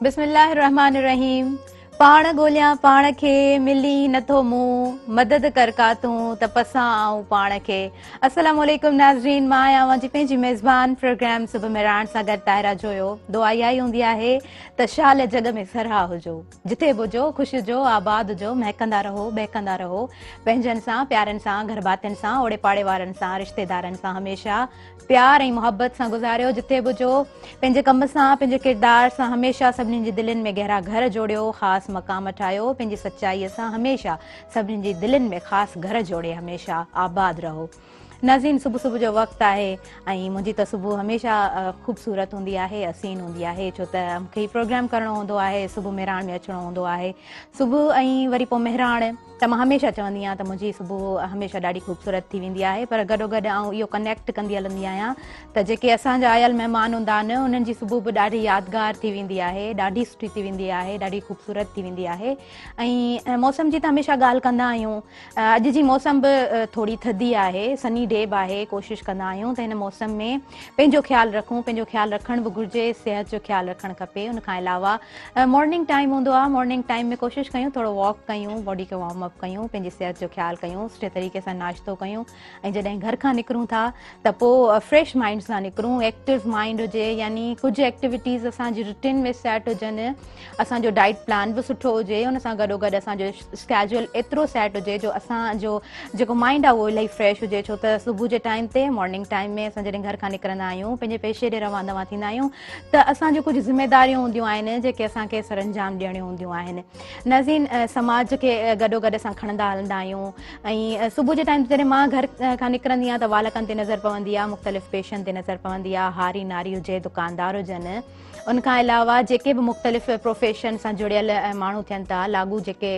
बिस्मिल्लाहिर्रहमानिर्रहीम। पाण ॻोल्हियां पाण खे मिली नथो मुंहुं, मदद कर का तूं त पसां आऊं पाण खे। अस्सलाम वालेकुम नाज़रीन, मां आहियां जी पंहिंजी मेज़बान प्रोग्राम सुबुह में राण सां गॾु ताहिरा जोयो। दुआ इहा ई हूंदी आहे त शाल जग में सरहा हुजो, जिथे बि हुजो ख़ुशि हुजो, आबाद हुजो, महकंदा रहो, बहकंदा रहो, पंहिंजनि सां, प्यारनि सां, घर भातियुनि सां, ओड़े पाड़े वारनि सां, रिश्तेदारनि सां हमेशह प्यार ऐं मुहबत सां गुज़ारियो। जिथे बि हुजो पंहिंजे कम सां, पंहिंजे किरदार सां हमेशह सभिनीनि जी दिलनि में गहरा घर जोड़ियो, ख़ासि मक़ाम ठाहियो। पंहिंजी सचाईअ सां हमेशह सभिनीनि जी दिलनि में ख़ासि घर जोड़े हमेशह आबाद रहो। नाज़रीन, सुबुह सुबुह जो वक़्तु आहे ऐं मुंहिंजी त सुबुह हमेशह ख़ूबसूरत हूंदी आहे, हसीन हूंदी आहे, छो त मूंखे हीउ प्रोग्राम करिणो हूंदो आहे, सुबुह मेहराण में अचिणो हूंदो आहे। सुबुह ऐं वरी पोइ मेहराण त मां हमेशह चवंदी आहियां त मुंहिंजी सुबुह हमेशह ॾाढी ख़ूबसूरत थी वेंदी आहे। पर गॾोगॾु आउं इहो कनेक्ट कंदी हलंदी आहियां त जेके असांजा आयल महिमान हूंदा आहिनि उन्हनि जी सुबुह बि ॾाढी यादगार थी वेंदी आहे, ॾाढी सुठी थी वेंदी आहे, ॾाढी ख़ूबसूरत थी वेंदी आहे। ऐं मौसम जी त हमेशह ॻाल्हि कंदा आहियूं। अॼु जी मौसम बि थोरी थधी आहे, सनी डे बि आहे। कोशिशि कंदा आहियूं त हिन मौसम में पंहिंजो ख़्यालु रखूं, पंहिंजो ख़्यालु रखण बि घुरिजे, सिहत जो ख़्यालु रखणु खपे। उनखां अलावा मॉर्निंग टाइम हूंदो आहे, मॉर्निंग टाइम में कोशिशि कयूं थोरो वॉक कयूं, बॉडी खे वार्म अप कयूं, पंहिंजी सिहत जो ख़्यालु कयूं, सुठे तरीक़े सां नाश्तो कयूं। ऐं जॾहिं घर खां निकिरूं था त पोइ फ्रेश माइंड सां निकिरूं, एक्टिव माइंड हुजे, यानी कुझु एक्टिविटीज़ असांजी रूटीन में सेट हुजनि, असांजो डाइट प्लान बि सुठो हुजे, उन सां गॾोगॾु असांजो स्केड्यूल एतिरो सेट हुजे जो असांजो जेको माइंड आहे उहो इलाही फ्रेश हुजे। छो त सुबुह जे टाइम ते, मॉर्निंग टाइम में असां जॾहिं घर खां निकिरंदा आहियूं, पंहिंजे पेशे ॾे रवां दवा थींदा आहियूं त असांजूं कुझु ज़िमेदारियूं हूंदियूं आहिनि जेके असांखे सर अंजाम ॾियणियूं हूंदियूं आहिनि। नाज़रीन, समाज खे गॾोगॾु असां खणंदा हलंदा आहियूं। ऐं सुबुह जे टाइम ते जॾहिं मां घर खां निकिरंदी आहियां त वालकनि ते नज़र पवंदी आहे, मुख़्तलिफ़ पेशनि ते नज़र पवंदी आहे, हारी नारी हुजे, दुकानदार हुजनि। उनखां अलावा जेके बि मुख़्तलिफ़ प्रोफेशन सां जुड़ियल माण्हू थियनि था, लागू जेके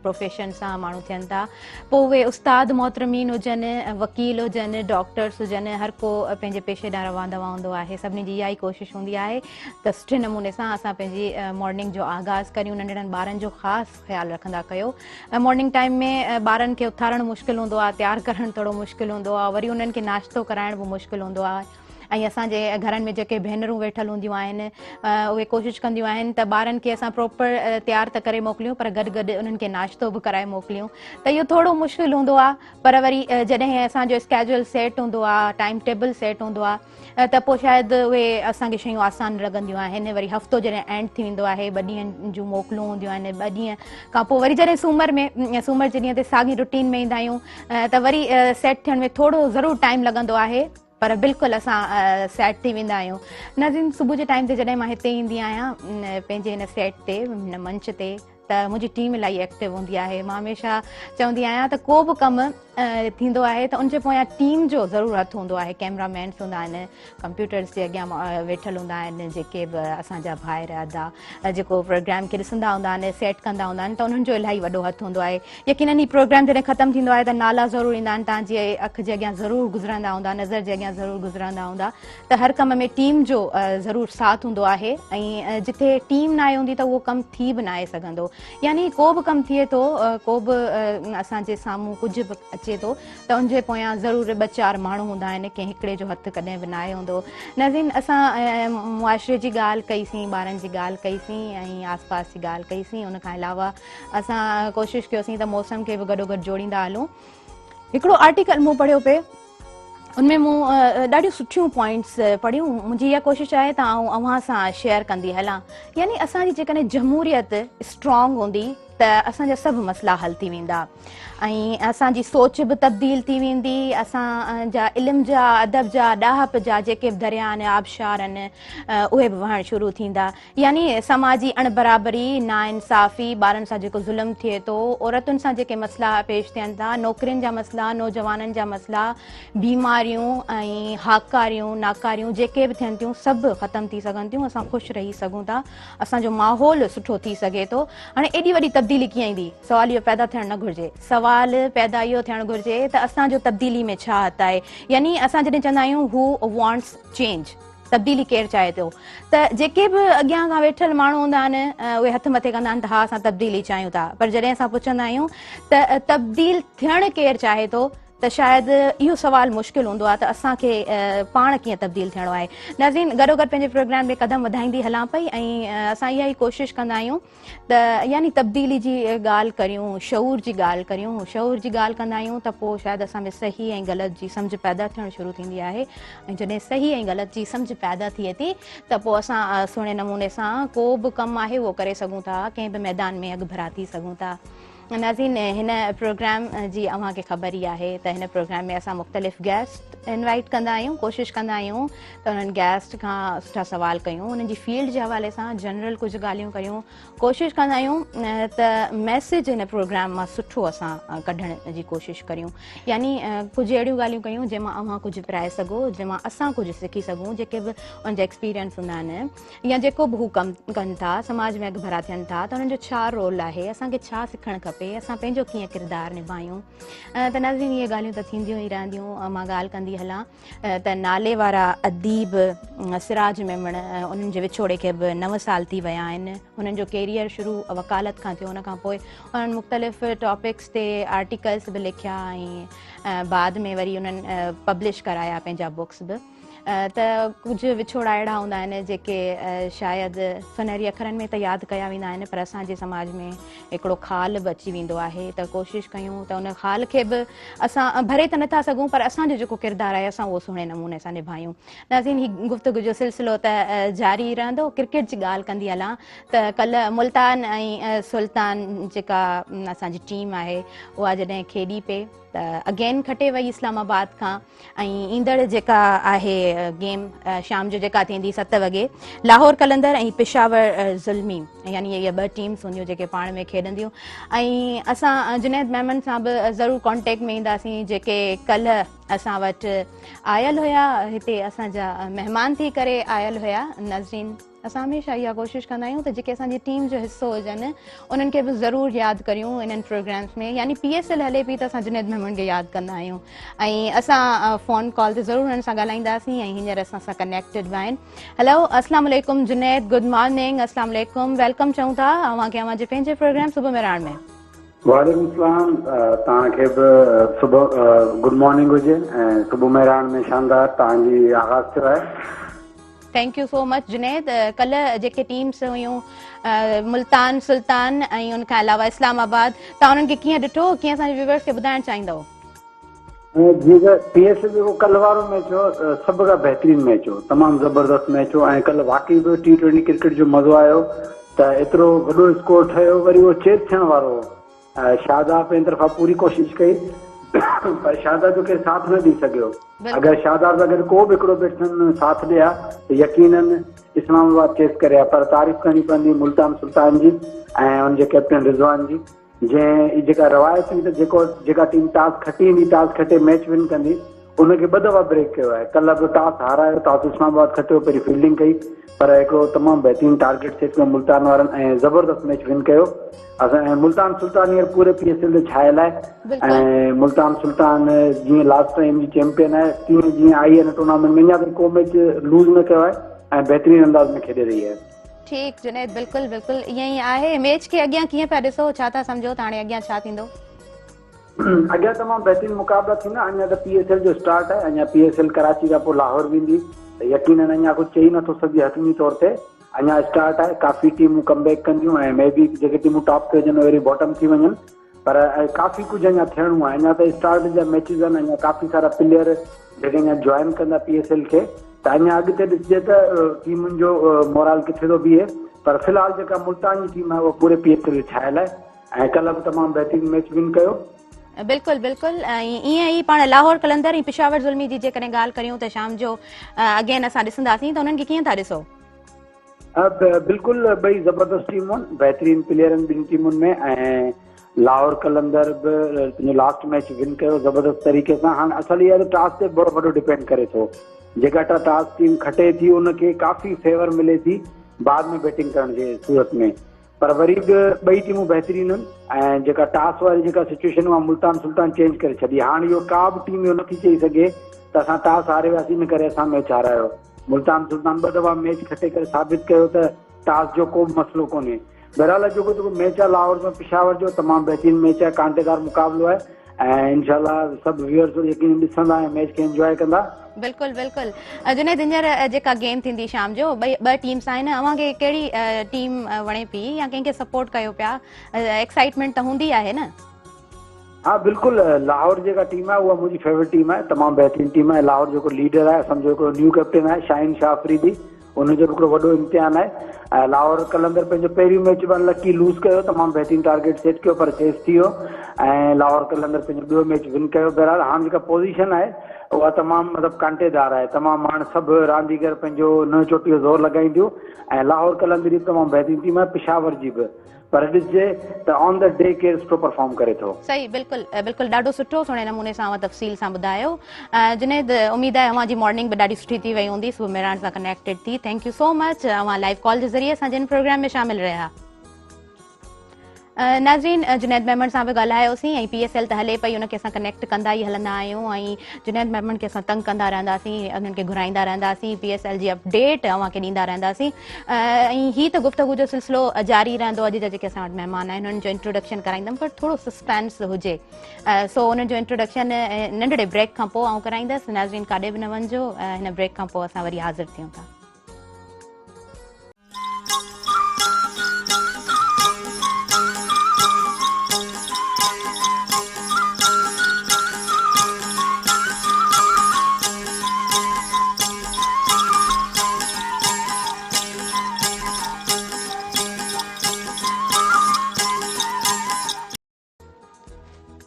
प्रोफेशन सां माण्हू थियनि था, पोइ उहे उस्ताद मोहतरमीन हुजनि, वकील हुजनि, डॉक्टर्स हुजनि, हर को पंहिंजे पेशे ॾांहुं रवां दवा हूंदो आहे। सभिनी जी इहा ई कोशिशि हूंदी आहे त सुठे नमूने सां असां पंहिंजी मॉर्निंग जो आगाज़ करियूं। नंढड़नि ॿारनि जो ख़ासि ख़्यालु रखंदा कयो। मॉर्निंग टाइम में ॿारनि खे उथारणु मुश्किल हूंदो आहे, तयारु करणु थोरो मुश्किल हूंदो आहे, वरी उन्हनि खे नाश्तो कराइण बि मुश्किल हूंदो आहे। ऐं असांजे घरनि में जेके भेनरूं वेठल हूंदियूं आहिनि उहे कोशिशि कंदियूं आहिनि त ॿारनि खे असां प्रॉपर तयारु त करे मोकिलियूं, पर गॾु गॾु उन्हनि खे नाश्तो बि कराए मोकिलियूं। त इहो थोरो मुश्किल हूंदो आहे। पर वरी जॾहिं असांजो स्केड्यूल सेट हूंदो आहे, टाइम टेबल सेट हूंदो आहे त पोइ शायदि उहे असांखे शयूं आसान लॻंदियूं आहिनि। वरी हफ़्तो जॾहिं एंड थी वेंदो आहे, 2 ॾींहंनि जूं मोकलूं हूंदियूं आहिनि, 2 ॾींहं खां पोइ वरी जॾहिं सूमर जे ॾींहं ते साॻी रुटीन में ईंदा आहियूं त वरी सेट थियण में थोरो ज़रूरु टाइम लॻंदो आहे, पर बिल्कुलु असां सेट थी वेंदा आहियूं। नाज़रीन, सुबुह जे टाइम ते जॾहिं मां हिते ईंदी आहियां पंहिंजे हिन सेट ते, हिन मंच ते, त मुंहिंजी टीम इलाही एक्टिव हूंदी आहे। मां हमेशह चवंदी आहियां त को बि कमु थींदो आहे त उनजे पोयां टीम जो ज़रूरु हथु हूंदो आहे। कैमरामैन्स हूंदा आहिनि, कंप्यूटर्स जे अॻियां वेठल हूंदा आहिनि, जेके बि असांजा भाइर अदा जेको प्रोग्राम खे ॾिसंदा हूंदा आहिनि, सेट कंदा हूंदा आहिनि, त उन्हनि जो इलाही वॾो हथु हूंदो आहे। यकीनन ही प्रोग्राम जॾहिं ख़तमु थींदो आहे त नाला ज़रूरु ईंदा आहिनि, तव्हांजी अखि जे अॻियां ज़रूरु गुज़रंदा हूंदा, नज़र जे अॻियां ज़रूरु गुज़रंदा हूंदा। त हर कम में टीम जो ज़रूरु साथ हूंदो आहे। ऐं जिथे टीम न आहे हूंदी त उहो कमु थी बि न आहे सघंदो। यानी को बि कमु थिए थो, को बि असांजे साम्हूं कुझु बि अचे थो त उनजे पोयां ज़रूरु 2-4 माण्हू हूंदा आहिनि, कंहिं हिकिड़े जो हथु कॾहिं बि न आहे हूंदो। नाज़रीन, असां मुआशिरे जी ॻाल्हि कईसीं, ॿारनि जी ॻाल्हि कईसीं ऐं आस पास जी ॻाल्हि कईसीं। उनखां अलावा असां कोशिशि कयोसीं त मौसम खे बि गॾोगॾु जोड़ींदा हलूं। हिकिड़ो आर्टिकल मूं पढ़ियो पिए, उनमें मूं ॾाढियूं सुठियूं पॉइंट्स पढ़ियूं। मुंहिंजी इहा कोशिशि आहे त आउं अव्हां सां शेयर कंदी हलां। यानी असांजी जेकॾहिं जमहूरियत स्ट्रॉन्ग हूंदी त असांजा सभु मसइला हल थी वेंदा ऐं असांजी सोच बि तब्दील थी वेंदी। असांजा इल्म जा, अदब जा, ॾाहप जा जेके बि दरिया आहिनि, आबशार आहिनि, उहे बि वहणु शुरू थींदा। यानी समाजी अणबराबरी, नाइंसाफ़ी, ॿारनि सां जेको ज़ुल्म थिए थो, औरतुनि सां जेके मसइला पेश थियनि था, नौकिरियुनि जा मसइला, नौजवाननि जा मसइला, बीमारियूं ऐं हाकारियूं, नाकारियूं जेके बि थियनि थियूं, सभु ख़तमु थी सघनि थियूं। असां ख़ुशि रही सघूं था, असांजो माहौल सुठो थी सघे थो। हाणे एॾी वॾी तब्दीली कीअं ईंदी? सवाल इहो पैदा थियणु न घुरिजे। सवाल पैदा इहो थियणु घुरिजे त असांजो तब्दीली में छा हथु आहे। यानी असां जॾहिं चवंदा आहियूं हू वॉन्ट्स चेंज, तब्दीली केरु चाहे थो, त जेके बि अॻियां खां वेठल माण्हू हूंदा आहिनि उहे हथु मथे कंदा आहिनि त हा असां तब्दीली चाहियूं था। पर जॾहिं असां पुछंदा आहियूं त तब्दील थियणु केरु चाहे थो, त शायदि इहो सुवाल मुश्किल हूंदो आहे त असांखे पाण कीअं तब्दील थियणो आहे। नाज़रीन, गॾोगॾु पंहिंजे प्रोग्राम में क़दम वधाईंदी हलां पई ऐं असां इहा ई कोशिशि कंदा आहियूं त यानी तब्दीली जी ॻाल्हि करियूं, शऊर जी ॻाल्हि करियूं। शऊर जी ॻाल्हि कंदा आहियूं त पोइ शायदि असां में सही ऐं ग़लति जी सम्झ पैदा थियणु शुरू थींदी आहे ऐं जॾहिं सही ऐं ग़लति जी सम्झ पैदा थिए थी त पोइ असां सुहिणे नमूने सां को बि कमु आहे उहो करे सघूं था, कंहिं बि मैदान में अॻु भराती सघूं था। नाज़रीन, हिन प्रोग्राम जी अव्हांखे ख़बर ई आहे त हिन प्रोग्राम में असां मुख़्तलिफ़ गेस्ट इनवाइट कंदा आहियूं, कोशिशि कंदा आहियूं त उन्हनि गेस्ट खां सुठा सवाल कयूं, उन्हनि जी फील्ड जे हवाले सां जनरल कुझु ॻाल्हियूं कयूं, कोशिशि कंदा आहियूं त मैसेज हिन प्रोग्राम मां सुठो असां कढण जी कोशिशि करियूं। यानी कुझु अहिड़ियूं ॻाल्हियूं कयूं जंहिंमां अव्हां कुझु पिराए सघो, जंहिंमां असां कुझु सिखी सघूं, जेके बि उनजा एक्सपीरियंस हूंदा आहिनि या जेको बि हू कमु कनि था, समाज में अॻु भरा थियनि था, त उन्हनि जो छा रोल आहे, असांखे छा सिखणु खपे, असां पंहिंजो कीअं किरदारु निभायूं। त नाज़रीन, इहे ॻाल्हियूं त थींदियूं ई रहंदियूं। मां ॻाल्हि कंदी हलां त नाले वारा अदीब सिराज मेमण, उन्हनि जे विछोड़े खे बि 9 साल थी विया आहिनि। हुननि जो कैरियर शुरू वकालत खां थियो, हुन खां पोइ उन्हनि मुख़्तलिफ़ टॉपिक्स ते आर्टिकल्स बि लिखिया ऐं बाद में वरी उन्हनि पब्लिश कराया पंहिंजा बुक्स बि। त कुझु विछोड़ा अहिड़ा हूंदा आहिनि जेके शायदि सुनहरी अखरनि में त यादि कया वेंदा आहिनि, पर असांजे समाज में हिकिड़ो ख़ाल बि अची वेंदो आहे। त कोशिशि कयूं त उन ख़ाल खे बि असां भरे त नथा सघूं, पर असांजो जेको किरदारु आहे असां उहो सुहिणे नमूने सां निभायूं। नाज़रीन, ही गुफ़्तगू जो सिलसिलो त जारी रहंदो। क्रिकेट जी ॻाल्हि कंदी हलां त कल्ह मुल्तान ऐं सुल्तान जेका असांजी टीम आहे उहा जॾहिं खेॾी पे त अगेन खटे वई इस्लामाबाद खां, ऐं ईंदड़ जेका आहे गेम शाम जो जेका थींदी 7 वॻे, लाहौर कलंदर ऐं पेशावर ज़ुल्मी, यानी इहे 2 टीम्स हूंदियूं जेके पाण में खेॾंदियूं। ऐं असां जुनैद मेमन सां बि ज़रूरु कॉन्टेक्ट में ईंदासीं, जेके कल्ह असां वटि आयल हुया, हिते असांजा महिमान थी करे आयल हुया। नाज़रीन, असां हमेशह इहा कोशिशि कंदा आहियूं त जेके असांजी टीम जो हिसो हुजनि उन्हनि खे बि ज़रूरु यादि करियूं इन्हनि प्रोग्राम्स में। यानी PSL हले पई त असां जुनैद मेमन खे यादि कंदा आहियूं ऐं असां फ़ोन कॉल ते ज़रूरु हुननि सां ॻाल्हाईंदासीं ऐं हींअर असां सां कनेक्टेड बि आहिनि। हेलो, अस्सलाम वालेकुम जुनैद, गुड मॉर्निंग। अस्सलाम वालेकुम, वेलकम चऊं था अव्हांखे अव्हांजे पंहिंजे प्रोग्राम सुबुह मेराण में। वालेकुम सलाम, तव्हांखे बि सुबुह गुड मॉर्निंग हुजे ऐं सुबुह मेराण में शानदार तव्हांजी आगाज़ थियो आहे। Thank you so much Junaid. कल्ह जेके टीम्स हुयूं मुल्तान, सुल्तान ऐं उनखां अलावा इस्लामाबाद, तव्हां उन्हनि खे कीअं ॾिठो, कीअं असांजे व्यूअर्स खे ॿुधाइणु चाहींदव? जीअं PSL जेको कल्ह वारो मैच हो सभ खां बहितरीनु मैच हो, तमामु ज़बरदस्त मैच हो ऐं कल्ह वाकई बि T20 क्रिकेट जो मज़ो आयो त एतिरो वॾो स्कोर ठहियो। वरी उहो चेस थियण वारो हो, शाहज़ाद पंहिंजी तरफ़ां पूरी कोशिशि कई पर शाहज़ाद जो केरु साथ न ॾेई सघियो। अगरि शाहज़ाद अगरि को बि हिकिड़ो बैट्समैन साथ ॾिया त यकीनन इस्लामाबाद चेस करे हा। पर तारीफ़ करणी पवंदी मुल्तान सुल्तान जी ऐं हुनजे कैप्टन रिज़वान जी, जंहिं जेका रवायत हुई त जेका टीम टास खटी ईंदी, टास खटे मैच विन कंदी, उनखे 2 दफ़ा ब्रेक कयो आहे। कल्ह बि टास हारायो, टास इस्लामाबाद खटियो, पहिरीं फील्डिंग कई पर हिकिड़ो तमामु बहितरीनु टारगेट सेट कयो मुल्तान वारनि ऐं ज़बरदस्त मैच विन कयो। असां मुल्तान सुल्तान हींअर पूरे PSL ते छायल आहे ऐं मुल्तान सुल्तान जीअं लास्ट टाइम जी चैंपियन आहे, तीअं जीअं आई आहे टूर्नामेंट में, अञा ताईं को मैच लूज़ न कयो आहे ऐं बहितरीनु अंदाज़ में खेॾे रही आहे। ठीकु जुनैद, बिल्कुलु बिल्कुलु ईअं ई आहे। मैच खे अॻियां कीअं पिया ॾिसो, छा था सम्झो त हाणे अॻियां छा थींदो? अॻियां तमामु बहितरीनु मुक़ाबला थींदा। अञा त PSL जो स्टार्ट आहे, अञा PSL कराची खां पोइ लाहौर वेंदी, यकीनन अञा कुझु चई नथो सघे हथमी तौर ते, अञा स्टार्ट आहे। काफ़ी टीमूं कमबैक कंदियूं ऐं मे बी जेके टीमूं टॉप ते हुजनि वरी बॉटम थी वञनि, पर काफ़ी कुझु अञा थियणो आहे। अञा त स्टार्ट जा मैचिस आहिनि, अञा काफ़ी सारा प्लेयर जेके अञा जॉइन कंदा PSL खे, त अञा अॻिते ॾिसजे त टीमुनि जो मोराल किथे थो बीहे। पर फ़िलहाल जेका मुल्तान जी टीम आहे उहा पूरे PSL ते छायल आहे ऐं कल्ह बि तमामु बहितरीनु मैच विन कयो। बिल्कुलु बिल्कुलु ऐं ईअं ई पाण लाहौर कलंदर ऐं पेशावर ज़ुल्मी जी जेकॾहिं ॻाल्हि करियूं त शाम जो अगेन असां ॾिसंदासीं, त उन्हनि खे कीअं था ॾिसो? बिल्कुलु ॿई ज़बरदस्त टीमूं आहिनि, बहितरीनु प्लेयर आहिनि ॿिनि टीमुनि में ऐं लाहौर कलंदर बि पंहिंजो लास्ट मैच विन कयो ज़बरदस्त तरीक़े सां। हाणे असुल इहा आहे त टास ते बड़ो वॾो डिपेंड करे थो, जेका टास टीम खटे थी उनखे काफ़ी फेवर मिले थी बाद में बैटिंग करण जे सूरत में, पर वरी बि ॿई टीमूं बहितरीनु आहिनि ऐं जेका टास वारी जेका सिचुएशन आहे मुल्तान सुल्तान चेंज करे छॾी। हाणे इहो का बि टीम इहो नथी चई सघे त असां टास हारे वियासीं इन करे असां मैच हारायो। मुल्तान सुल्तान 2 दफ़ा मैच खटे करे साबित कयो त टास जो को बि मसइलो कोन्हे। बहरहाल जेको मैच आहे लाहौर में पेशावर जो तमामु बहितरीनु मैच आहे, कांटेदार मुक़ाबिलो आहे ऐं इंशाल्लाह सभु व्यूअर्स यकीन ॾिसंदा ऐं मैच खे एंजॉय कंदा। बिल्कुलु बिल्कुलु। जुनैद, हींअर जेका गेम थींदी शाम जो ॿ टीम्स आहिनि, अव्हांखे कहिड़ी टीम वणे पई या कंहिंखे सपोर्ट कयो पिया? एक्साइटमेंट त हूंदी आहे न? हाँ बिल्कुलु, लाहौर जेका टीम आहे उहा मुंहिंजी फेवरेट टीम आहे, तमामु बहितरीनु टीम आहे। लाहौर जेको लीडर आहे, सम्झो हिकिड़ो न्यू कैप्टन आहे शाहीन शाह अफरीदी, उनजो हिकिड़ो वॾो इम्तिहान आहे। ऐं लाहौर कलंदर पंहिंजो पहिरियों मैच बि लकी लूज़ कयो, तमामु बहितरीनु टारगेट सेट कयो पर चेस थी वियो ऐं लाहौर कलंदर पंहिंजो ॿियो मैच विन कयो। बहरहाल हाणे जेका पोज़ीशन आहे उहा तमामु मतिलबु कांटेदार आहे, तमामु हाणे सभु रांदीगर पंहिंजो नओं चोटी जो ज़ोर लॻाईंदियूं ऐं लाहौर कलंदर जी तमामु बहितरीनु टीम आहे, पिशावर जी बि, पर ॾिसजे त ऑन द डे केरु सुठो परफॉर्म करे थो। सही, बिल्कुलु बिल्कुलु, ॾाढो सुठो सुहिणे नमूने सां तफ़सील सां ॿुधायो। जुनैद, उमेद आहे अव्हांजी मॉर्निंग बि ॾाढी सुठी थी वई हूंदी, सुबुह मेरान सां कनेक्टेड थी। थैंक यू सो मच, अव्हां लाइव कॉल जे ज़रिए असां जिन प्रोग्राम में शामिल रहिया। नाज़रीन, जुनैद मेमन सां बि ॻाल्हायोसीं ऐं PSL त हले पई, उनखे असां कनेक्ट कंदा ई हलंदा आहियूं ऐं जुनैद मेमन खे असां तंग कंदा रहंदासीं, उन्हनि खे घुराईंदा रहंदासीं, PSL जी अपडेट अव्हांखे ॾींदा रहंदासीं। ऐं हीअ त गुफ़्तगू जो सिलसिलो जारी रहंदो। अॼु जा जेके असां वटि महिमान आहिनि उन्हनि जो इंट्रोडक्शन कराईंदमि, पर थोरो सस्पेंस हुजे, सो उन्हनि जो इंट्रोडक्शन नंढड़े ब्रेक खां पोइ आउं कराईंदसि। नाज़रीन, काॾे बि न वञिजो, हिन ब्रेक खां पोइ असां वरी हाज़िर थियूं था।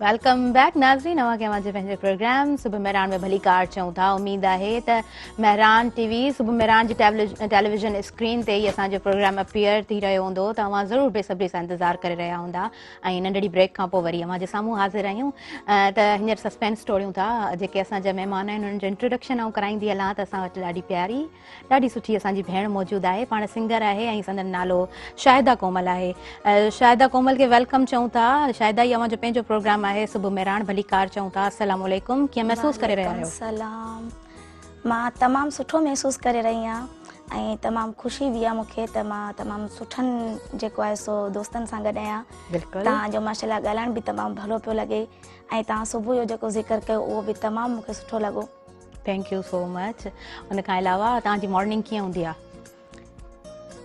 वेलकम बैक नाज़रीन, अव्हांखे अव्हांजे पंहिंजे प्रोग्राम सुबुह मेहरान में भली कार चऊं था। उमेद आहे त मेहरान TV, सुबुह मेहरान जी टेलीविजन स्क्रीन ते ई असांजो प्रोग्राम अपीयर थी रहियो हूंदो, त अव्हां ज़रूरु बेसब्री सां इंतज़ारु करे रहिया हूंदा ऐं नंढड़ी ब्रेक खां पोइ वरी अव्हांजे साम्हूं हाज़िर आहियूं। त हींअर सस्पेंस टोड़ियूं था, जेके असांजा महिमान आहिनि उन्हनि जो इंट्रोडक्शन आउं कराईंदी हलां त असां वटि ॾाढी प्यारी, ॾाढी सुठी असांजी भेण मौजूदु आहे। पाण सिंगर आहे ऐं संदन नालो शाहिदा कोमल आहे। शाहिदा कोमल खे वेलकम चऊं था। शाहिदा, ई अव्हांजो पंहिंजो प्रोग्राम आहे सुबुह मेहरान भली कार चऊं था। अस्सलाम वालेकुम, कीअं महसूस करे रहिया आहियो? सलाम, मां तमामु सुठो महसूस करे रही आहियां ऐं तमामु ख़ुशी बि आहे मूंखे त मां तमामु सुठनि जेको आहे सो दोस्तनि सां गॾु आहियां। बिल्कुलु, तव्हांजो माशाल्लाह ॻाल्हाइण बि तमामु भलो पियो लॻे ऐं तव्हां सुबुह जो जेको ज़िक्र कयो उहो बि तमामु मूंखे सुठो लॻो। Thank you so much. उन खां अलावा तव्हांजी मॉर्निंग कीअं हूंदी आहे?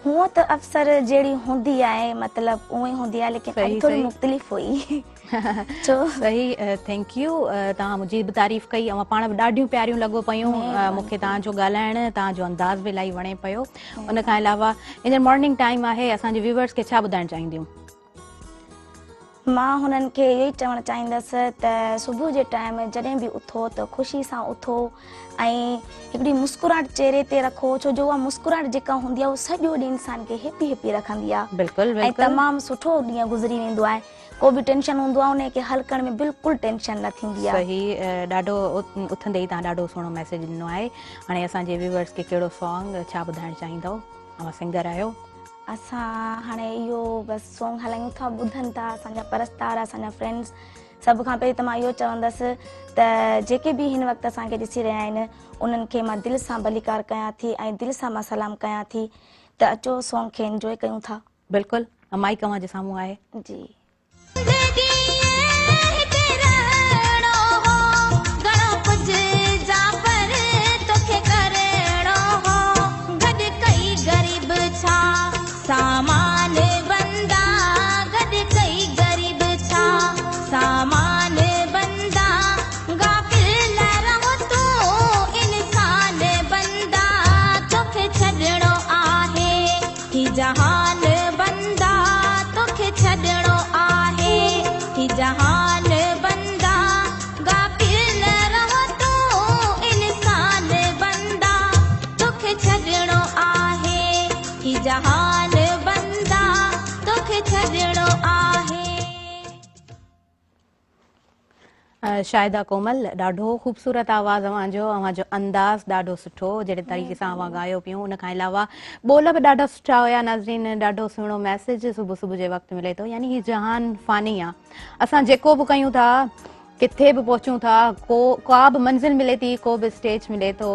हूअं त अक्सर जहिड़ी हूंदी आहे, मतिलबु उअं ई हूंदी आहे, लेकिन अॼु थोरी मुख़्तलिफ़ हुई। सही, थैंक यू। तव्हां मुंहिंजी बि तारीफ़ कई, ऐं पाण बि ॾाढियूं प्यारियूं लॻो पियूं मूंखे। तव्हांजो ॻाल्हाइण, तव्हांजो अंदाज़ बि इलाही वणे पियो। उन खां अलावा हींअर मॉर्निंग टाइम आहे, असांजे व्यूवर्स खे छा ॿुधाइणु चाहींदियूं? मां हुननि खे इहो ई चवणु चाहींदसि त सुबुह जे टाइम जॾहिं बि उथो त ख़ुशी सां उथो ऐं हिकिड़ी मुस्कुराहट चेहरे ते रखो, छो जो उहा मुस्कुराहट जेका हूंदी आहे उहा सॼो ॾींहुं इंसान खे हैप्पी रखंदी आहे। बिल्कुलु, ऐं तमामु सुठो ॾींहुं गुज़री वेंदो आहे। को बि टेंशन हूंदो आहे उनखे हल करण में बिल्कुलु टेंशन न थींदी आहे। सही, ॾाढो उथंदे ई तव्हां ॾाढो सुहिणो मैसेज ॾिनो आहे। हाणे असांजे व्यूवर्स खे कहिड़ो सॉन्ग छा ॿुधाइणु चाहींदव? तव्हां सिंगर आहियो। असां हाणे इहो बसि सॉन्ग हलायूं था, ॿुधनि था असांजा परस्तार, असांजा फ्रेंड्स। सभ खां पहिरीं त मां इहो चवंदसि त जेके बि हिन वक़्तु असांखे ॾिसी रहिया आहिनि उन्हनि खे मां दिलि सां भलीकार कयां थी ऐं दिलि सां मां सलाम कयां थी त अचो सॉन्ग खे एंजॉय कयूं था। बिल्कुलु, माइक अव्हांजे साम्हूं आहे। जी, सामान बंदा गॾु कई ग़रीब छा, सामान बंदा गाफ़िल न रहो तूं इंसान बंदा, तोखे छॾणो आहे ही जहान बंदा, तोखे छॾणो आहे ही जहान बंदा, गाफ़िल न रहो तूं इंसान बंदा, तोखे छॾणो आहे ही जहान बंदा, तोखे छॾणो आहे। शाहिदा कोमल, ॾाढो ख़ूबसूरत आवाज़ अव्हांजो अंदाज़ ॾाढो सुठो, जहिड़े तरीक़े सां अव्हां ॻायो पियूं। उन खां अलावा ॿोल बि ॾाढा सुठा हुया। नाज़रीन, ॾाढो सुहिणो मैसेज सुबुह सुबुह जे वक़्तु मिले थो, यानी ही जहान फ़ानी आहे। असां जेको बि कयूं था किथे बि पहुचूं था, का बि मंज़िल मिले थी, को बि स्टेज मिले थो,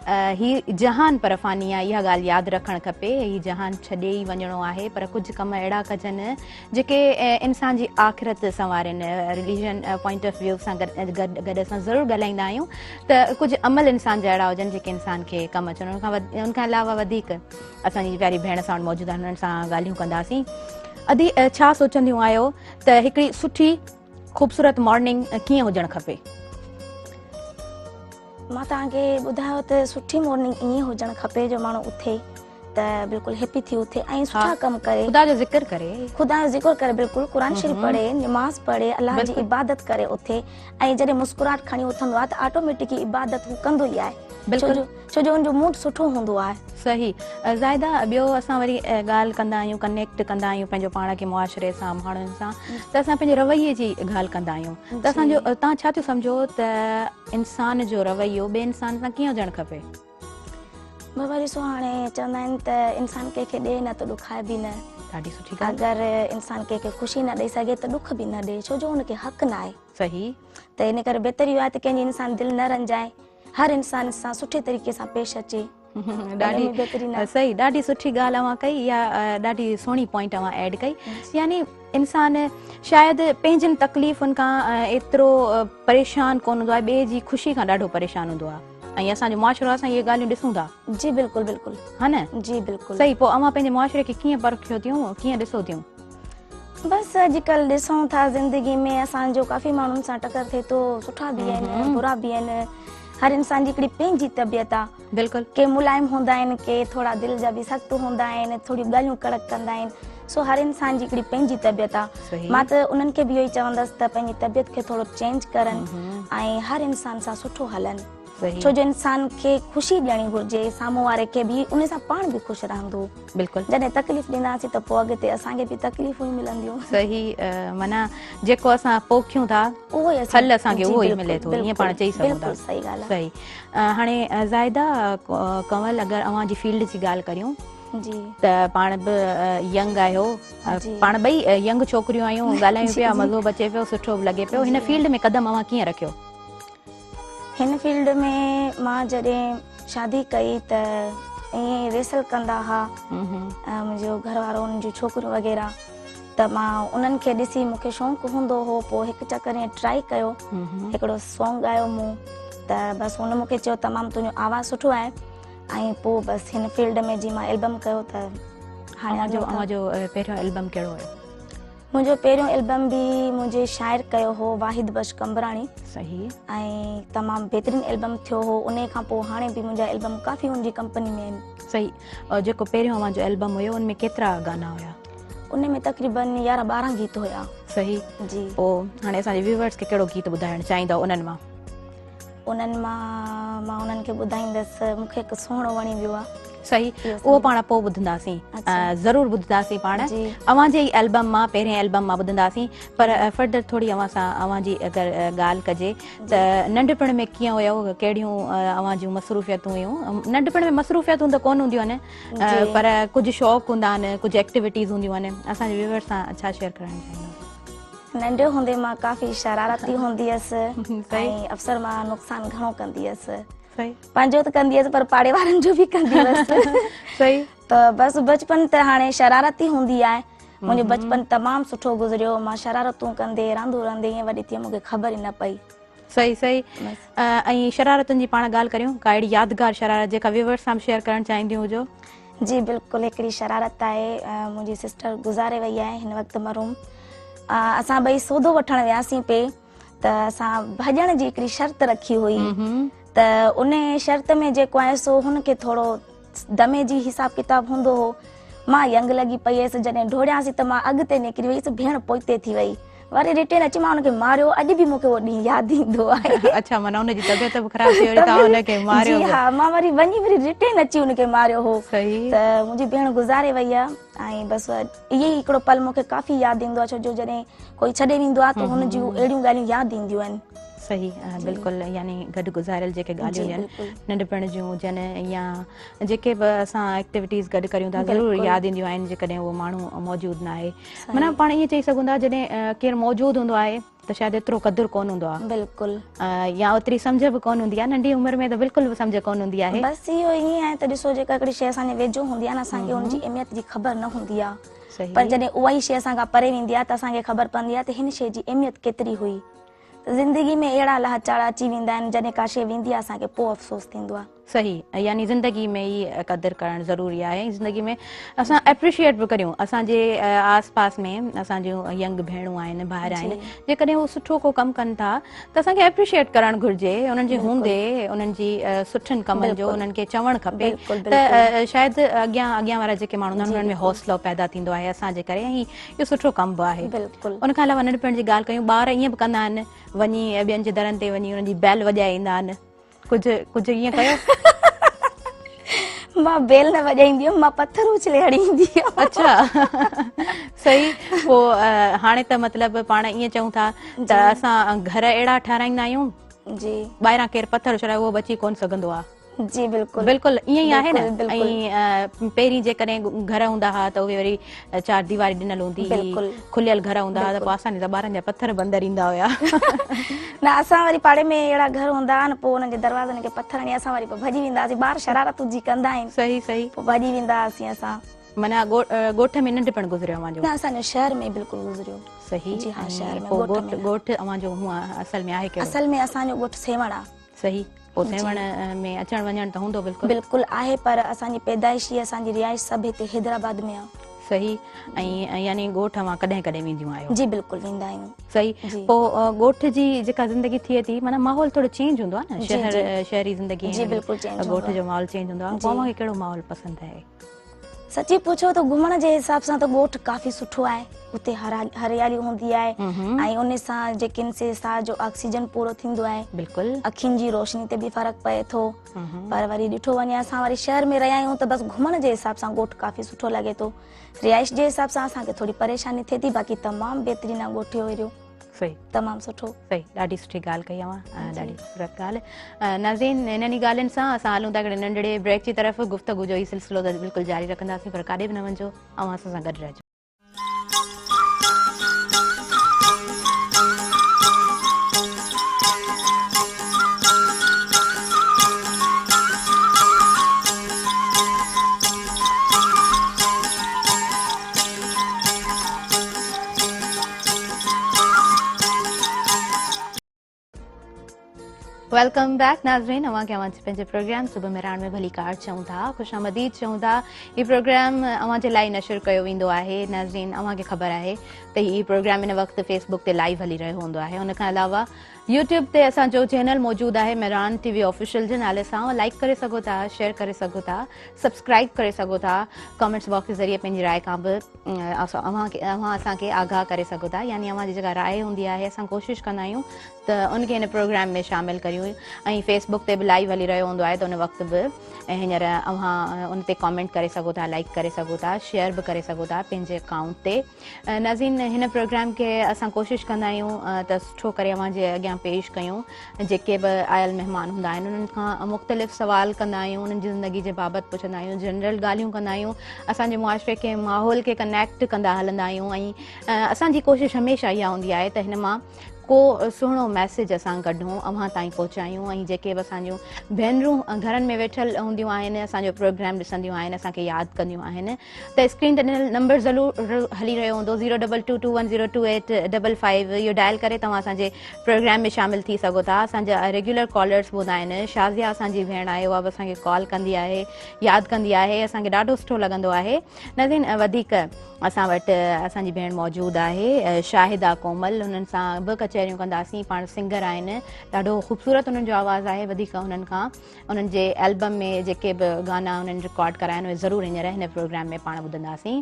ही जहान पर फ़ानी आहे, इहा ॻाल्हि यादि रखणु खपे। ही जहान छॾे ई वञिणो आहे, पर कुझु कम अहिड़ा कजनि जेके इंसान जी आख़िरत संवारनि। रिलीजन पॉइंट ऑफ व्यू सां गॾु असां ज़रूरु ॻाल्हाईंदा आहियूं त कुझु अमल इंसान जा अहिड़ा हुजनि जेके इंसान खे कमु अचनि। उनखां अलावा वधीक असांजी प्यारी भेण सां मौजूदु आहिनि, हुननि सां ॻाल्हियूं कंदासीं। अदी छा सोचंदियूं आहियो त हिकिड़ी सुठी ख़ूबसूरत मॉर्निंग कीअं हुजणु खपे? मां तव्हांखे ॿुधायो त सुठी मॉर्निंग ईअं हुजणु खपे जो माण्हू उथे त बिल्कुलु हैप्पी थी उथे ऐं सुठा कम करे, ख़ुदा जो ज़िक्र करे, ख़ुदा जो ज़िक्र करे, बिल्कुलु क़ुरान शरीफ़ पढ़े, नमाज़ पढ़े, अलाह जी इबादत करे उथे। ऐं जॾहिं मुस्कुराहट खणी उथंदो आहे त ऑटोमेटिकली इबादत हू कंदो ई आहे, छो जो उनजो मूड सुठो हूंदो आहे। सही। ज़ाहिदा, ॿियो असां वरी ॻाल्हि कंदा आहियूं, कनेक्ट कंदा आहियूं पंहिंजो पाण खे मुआशिरे सां, माण्हुनि सां, त असां पंहिंजे रवैये जी ॻाल्हि कंदा आहियूं। त असांजो तव्हां छा थियो सम्झो त इंसान जो रवैयो ॿिए इंसान सां कीअं हुजणु खपे? बाबा ॾिसो, हाणे चवंदा आहिनि त इंसान कंहिंखे ॾे न त ॾुखाए बि न। ॾाढी सुठी ॻाल्हि। अगरि इंसान कंहिंखे ख़ुशी न ॾेई सघे त ॾुख बि न ॾे, छो जो हुनखे हक़ न आहे। सही। त इन करे बहितर इहो आहे त कंहिंजी इंसान दिलि न रंजाए, हर इंसान सां सुठे तरीक़े सां पेश अचे। ॾाढी सही, ॾाढी सुठी ॻाल्हि अवां कई, या ॾाढी सुहिणी पॉइंट अवां ऐड कई। यानी इंसान शायदि पंहिंजनि तकलीफ़ुनि खां एतिरो परेशान कोन हूंदो आहे, ॿिए जी ख़ुशी खां ॾाढो परेशान हूंदो आहे। ऐं असांजो मुआशिरो असां इहे ॻाल्हियूं ॾिसूं था। जी बिल्कुलु बिल्कुलु, हा न? जी बिल्कुलु सही। पोइ अवां पंहिंजे मुआशिरे खे कीअं परखियो थियूं, कीअं ॾिसो थियूं? बसि अॼुकल्ह ॾिसूं था ज़िंदगी में असांजो काफ़ी माण्हुनि सां टकर थिए थो, सुठा बि आहिनि, बुरा बि आहिनि। हर इंसान जी हिकिड़ी पंहिंजी तबियत आहे। बिल्कुलु। के मुलायम हूंदा आहिनि, के थोरा दिलि जा बि सख़्तु हूंदा आहिनि, थोरी ॻाल्हियूं कड़क कंदा आहिनि। सो हर इंसान जी हिकिड़ी पंहिंजी तबियत आहे। मां त उन्हनि खे बि इहो ई चवंदसि त पंहिंजी तबियत खे थोरो चेंज करनि ऐं हर इंसान सां सुठो हलनि, छो जो इंसान खे ख़ुशी ॾियणी घुरिजे, साम्हूं वारे खे बि, उन सां पाण बि ख़ुशि रहंदो। बिल्कुलु। जॾहिं तकलीफ़ ॾींदासीं त पोइ अॻिते असांखे बि तकलीफ़ूं ई मिलंदियूं। सही। माना जेको असां पोखियूं था उहो ई फल असांखे उहो ई मिले थो, ईअं पाण चई सघूं था। सही ॻाल्हि आहे। सही। हाणे ज़ाहिदा, कंवल, अगरि अवां जी फील्ड जी ॻाल्हि करियूं जी त पाण बि यंग आहियो, पाण ॿई यंग छोकिरियूं आहियूं, ॻाल्हायूं पिया, मज़ो बि अचे पियो, सुठो बि लॻे पियो। हिन फील्ड में क़दम अवां कीअं रखियो? हिन फील्ड में मां जॾहिं शादी कई त ईअं रेसल कंदा हुआ मुंहिंजो घर वारो, उन्हनि जूं छोकिरियूं वग़ैरह, त मां उन्हनि खे ॾिसी मूंखे शौक़ु हूंदो हो। पोइ हिकु चकर ईअं ट्राई कयो, हिकिड़ो सॉन्ग ॻायो मूं, त बसि हुन मूंखे चयो तमामु तुंहिंजो आवाज़ु सुठो आहे। ऐं पोइ बसि हिन फील्ड में जी मां एल्बम कयो। त हाणे अवांजो पहिरियों एल्बम कहिड़ो हुयो? मुंहिंजो पहिरियों एल्बम बि मुंहिंजे शाइर कयो हो, वाहिद बश कंबराणी। सही। ऐं तमामु बहितरीनु एल्बम थियो हो। उन खां पोइ हाणे बि मुंहिंजा एल्बम काफ़ी हुनजी कंपनी में आहिनि। सही। जेको पहिरियों अवांजो एल्बम हुयो उनमें केतिरा गाना हुया? उनमें तक़रीबन 11-12 गीत हुया। सही। जी। पोइ हाणे असांजे व्यूअर्स खे कहिड़ो गीत ॿुधाइणु चाहींदव उन्हनि मां? मां उन्हनि खे ॿुधाईंदसि, मूंखे हिकु सुहिणो वणी वियो आहे। सही। उहो पाण पोइ ॿुधंदासीं, ज़रूरु ॿुधंदासीं पाण। अवांजे ई एल्बम मां, पहिरें एल्बम मां ॿुधंदासीं। पर फर्दर थोरी अवां सां अवांजी अगरि ॻाल्हि कजे त नंढपण में कीअं हुयो, कहिड़ियूं अवां जूं मसरूफ़ियतूं हुयूं? नंढपण में मसरूफ़ियतूं त कोन हूंदियूं आहिनि, पर कुझु शौक़ु हूंदा आहिनि, कुझु एक्टिविटीज़ हूंदियूं आहिनि। असांजे व्यूअर्स सां छा शेयर करणु चाहींदा? नंढे हूंदे मां काफ़ी शरारती हूंदी हुअसि ऐं अक्सर मां नुक़सानु घणो कंदी हुअसि। पंहिंजो त कंदी हुअसि, पर पाड़े वारनि जो बि कंदी हुअसि। सही। त बसि बचपन त हाणे शरारती हूंदी आहे। मुंहिंजो बचपन तमामु सुठो गुज़रियो। मां शरारतूं कंदे, रांदूं रंदे ईअं वॾी थी, मूंखे ख़बर ई न पई। सही। सही। ऐं शरारतुनि जी पाण ॻाल्हि करियूं, का अहिड़ी यादगार शरारत जेका व्यूअर्स सां शेयर करणु चाहींदियूं हुजो? जी बिल्कुलु, हिकिड़ी शरारत आहे। मुंहिंजी सिस्टर गुज़ारे वई आहे हिन वक़्तु मरूम। असां ॿई सौदो वठणु वियासीं पिए, त असां भॼण जी हिकिड़ी शर्त रखी हुई। त उन शर्त में जेको आहे सो हुनखे थोरो दमे जी हिसाब किताब हूंदो हो। मां यंग लॻी पई हुयसि, जॾहिं ढोड़ियासीं त मां अॻिते निकिरी वईसि, भेण पोइते थी वई। वरी रिटर्न अची मां हुनखे मारियो। अॼु बि मूंखे उहो ॾींहुं यादि ईंदो आहे। अच्छा, माना हुनजी तबियत बि ख़राब थी वई, तव्हां हुनखे मारियो? जी हा, मां वरी रिटर्न अची हुनखे मारियो हो। सही। त मुंहिंजी भेण गुज़ारे वई आहे। ऐं बसि इहो ई हिकिड़ो पल मूंखे काफ़ी यादि ईंदो आहे, छो जो जॾहिं कोई छॾे वेंदो आहे त हुन जूं अहिड़ियूं ॻाल्हियूं यादि ईंदियूं आहिनि। सही बिल्कुलु यानी गॾु गुज़ारियल जेके ॻाल्हियूं जी, आहिनि बिल्कुलु। नंढपण जूं हुजनि या जेके बि असां एक्टिविटीज़ गॾु करियूं था ज़रूरु बिल्कुलु। यादि ईंदियूं आहिनि जेकॾहिं उहो माण्हू मौजूदु न आहे माना पाण ईअं चई सघूं था जॾहिं केरु मौजूदु हूंदो आहे त शायदि एतिरो क़दुरु कोन हूंदो आहे बिल्कुलु। या ओतिरी सम्झ बि कोन हूंदी आहे नंढी उमिरि में त बिल्कुलु बि सम्झ कोन हूंदी आहे बसि इहो ईअं आहे त ॾिसो जेका हिकिड़ी शइ असांजे वेझो हूंदी आहे न असांखे हुनजी अहमियत जी ख़बर न हूंदी आहे सही पर जॾहिं उहा ई शइ असांखां परे वेंदी आहे त असांखे ख़बर पवंदी आहे त हिन शइ जी अहमियत केतिरी हुई त ज़िंदगी में अहिड़ा लाचार अची वेंदा आहिनि जॾहिं का शइ वेंदी आहे असांखे पोइ अफ़सोस थींदो आहे सही यानी ज़िंदगी में ई क़दुरु करणु ज़रूरी आहे ज़िंदगी में असां एप्रिशिएट बि करियूं असांजे आस पास में असांजूं यंग भेणूं आहिनि ॿाहिरि आहिनि जेकॾहिं उहे सुठो को कमु कनि था त असांखे एप्रिशिएट करणु घुरिजे उन्हनि जे हूंदे उन्हनि जी सुठनि कमनि जो उन्हनि खे चवणु खपे त शायदि अॻियां वारा जेके माण्हू आहिनि उन्हनि में हौसलो पैदा थींदो आहे असांजे करे ऐं इहो सुठो कमु बि आहे उन खां अलावा नंढपण जी ॻाल्हि कयूं ॿार ईअं बि कंदा आहिनि वञी ॿियनि जे दरनि ते वञी उन्हनि जी बैल वॼाए ईंदा आहिनि कुझु ईअं कयो मां बेल न वॼाईंदी हुयमि मां पत्थर उछले हणींदी हुयमि अच्छा सही पोइ हाणे त मतिलबु पाण ईअं चऊं था त असां घर अहिड़ा ठाराईंदा आहियूं जी ॿाहिरां केरु पत्थर उछलाए उहो बची कोन सघंदो आहे जी बिल्कुलु बिल्कुलु ईअं ई आहे न बिल्कुलु, ऐं पहिरीं जेकॾहिं घर हूंदा हुआ त उहे वरी चार दीवारी ॾिनल हूंदी हुई खुलियल घर हूंदा हुआ त पोइ असांजे त ॿारनि जा पत्थर बि अंदरि ईंदा हुया न असां वरी पाड़े में अहिड़ा घर हूंदा हुआ न पोइ हुननि जे दरवाज़नि खे पत्थर हणी असां वरी पोइ भॼी वेंदा हुआसीं ॿार शरारतूं जी कंदा आहिनि सही सही पोइ भॼी वेंदा हुआसीं असां माना ॻोठ में नंढपण गुज़रियो मुंहिंजो न असांजो शहर में बिल्कुलु गुज़रियो सही जी हाँ शहर में पोइ ॻोठ अवांजो हूअं असल में आहे कहिड़ो असल में असांजो ॻोठ सेवण आहे सही पोइ सेवण में अचणु वञणु त हूंदो बिल्कुलु बिल्कुलु आहे पर असांजी पैदाइशी असांजी रिहाइश सभु हिते हैदराबाद में आहे सही ऐं यानी ॻोठ मां कॾहिं कॾहिं वेंदियूं आहियो जी बिल्कुलु वेंदा आहियूं सही पोइ ॻोठ जी जेका ज़िंदगी थिए थी माना माहौल थोरो चेंज हूंदो आहे न शहरी ज़िंदगी जी बिल्कुलु चेंज ॻोठ जो माहौल चेंज हूंदो आहे पोइ मूंखे कहिड़ो माहौल पसंदि आहे सची पुछो त घुमण जे हिसाब सां त ॻोठ काफ़ी सुठो आहे उते हरियाली हूंदी आहे ऐं उन सां जेकिन से साह जो ऑक्सीजन पूरो थींदो आहे बिल्कुलु अखियुनि जी रोशनी ते बि फ़र्क़ु पए थो पर वरी ॾिठो वञे असां वरी शहर में रहिया आहियूं त बसि घुमण जे हिसाब सां ॻोठ काफ़ी सुठो लॻे थो रिहाइश जे हिसाब सां असांखे थोरी परेशानी थिए थी बाक़ी तमामु बहितरीन आहे ॻोठ जो एरियो सही तमामु सुठो सही ॾाढी सुठी ॻाल्हि कई अवां ॾाढी ख़ूबसूरत ॻाल्हि नाज़रीन इन्हनि ॻाल्हियुनि सां असां हलूं था हिकिड़े नंढड़े ब्रेक जी तरफ़ गुफ़्तगू जो ई सिलसिलो त बिल्कुलु जारी रखंदासीं पर काॾे बि न वञिजो ऐं असां सां गॾु रहिजो वेलकम बैक नाज़रीन अवांखे अवांजे पंहिंजे प्रोग्राम सुबुह मेराण में भली कार चऊं था ख़ुशि आमदीद चऊं था हीउ प्रोग्राम अवांजे लाइ नशर कयो वेंदो आहे नाज़रीन अवांखे ख़बर आहे त हीउ प्रोग्राम हिन वक़्तु फेसबुक ते लाइव हली रहियो हूंदो आहे उन खां अलावा यूट्यूब ते असांजो चैनल मौजूदु आहे मेरान टीवी ऑफिशियल जे नाले सां लाइक करे सघो था शेयर करे सघो था सब्सक्राइब करे सघो था कमेंट्स बॉक्स जे ज़रिए पंहिंजी राय खां बि अवां असांखे आगाह करे सघो था यानी अवांजी जेका राय हूंदी आहे असां कोशिशि कंदा आहियूं त उनखे हिन प्रोग्राम में शामिलु करियूं ऐं फेसबुक ते बि लाइव हली रहियो हूंदो आहे त उन वक़्तु बि ऐं हींअर अव्हां उन ते कॉमेंट करे सघो था लाइक करे सघो था शेयर बि करे सघो था पंहिंजे अकाउंट ते नाज़रीन हिन प्रोग्राम खे असां कोशिशि कंदा आहियूं त सुठो करे अव्हां जे अॻियां पेश कयूं जेके बि आयल महिमान हूंदा आहिनि उन्हनि खां मुख़्तलिफ़ सवाल कंदा आहियूं उन्हनि जी ज़िंदगी जे बाबति पुछंदा आहियूं जनरल ॻाल्हियूं कंदा आहियूं असांजे मुआशरे खे माहौल खे कनेक्ट कंदा हलंदा आहियूं ऐं असांजी कोशिशि हमेशह इहा हूंदी आहे त हिन मां को सुहिणो मैसेज असां कढूं अव्हां ताईं पहुचायूं ऐं जेके बि असांजूं भेनरूं घरनि में वेठल हूंदियूं आहिनि असांजो प्रोग्राम ॾिसंदियूं आहिनि असांखे यादि कंदियूं आहिनि त स्क्रीन ते ॾिनल नंबर ज़रूरु हली रहियो हूंदो 02221022855 इहो डायल करे तव्हां असांजे प्रोग्राम में शामिलु थी सघो था असांजा रेगुलर कॉलर्स हूंदा आहिनि शाज़िया असांजी भेण आहे उहा बि असांखे कॉल कंदी आहे यादि कंदी आहे असांखे ॾाढो सुठो लॻंदो आहे नाज़रीन वधीक असां वटि असांजी भेण मौजूदु आहे शाहिदा कोमल हुननि सां बि कचहरियूं कंदासीं पाण सिंगर आहिनि ॾाढो ख़ूबसूरत हुननि जो आवाज़ु आहे वधीक हुननि खां उन्हनि जे एल्बम में जेके बि गाना हुननि रिकॉर्ड कराया आहिनि उहे ज़रूरु हींअर हिन प्रोग्राम में पाण ॿुधंदासीं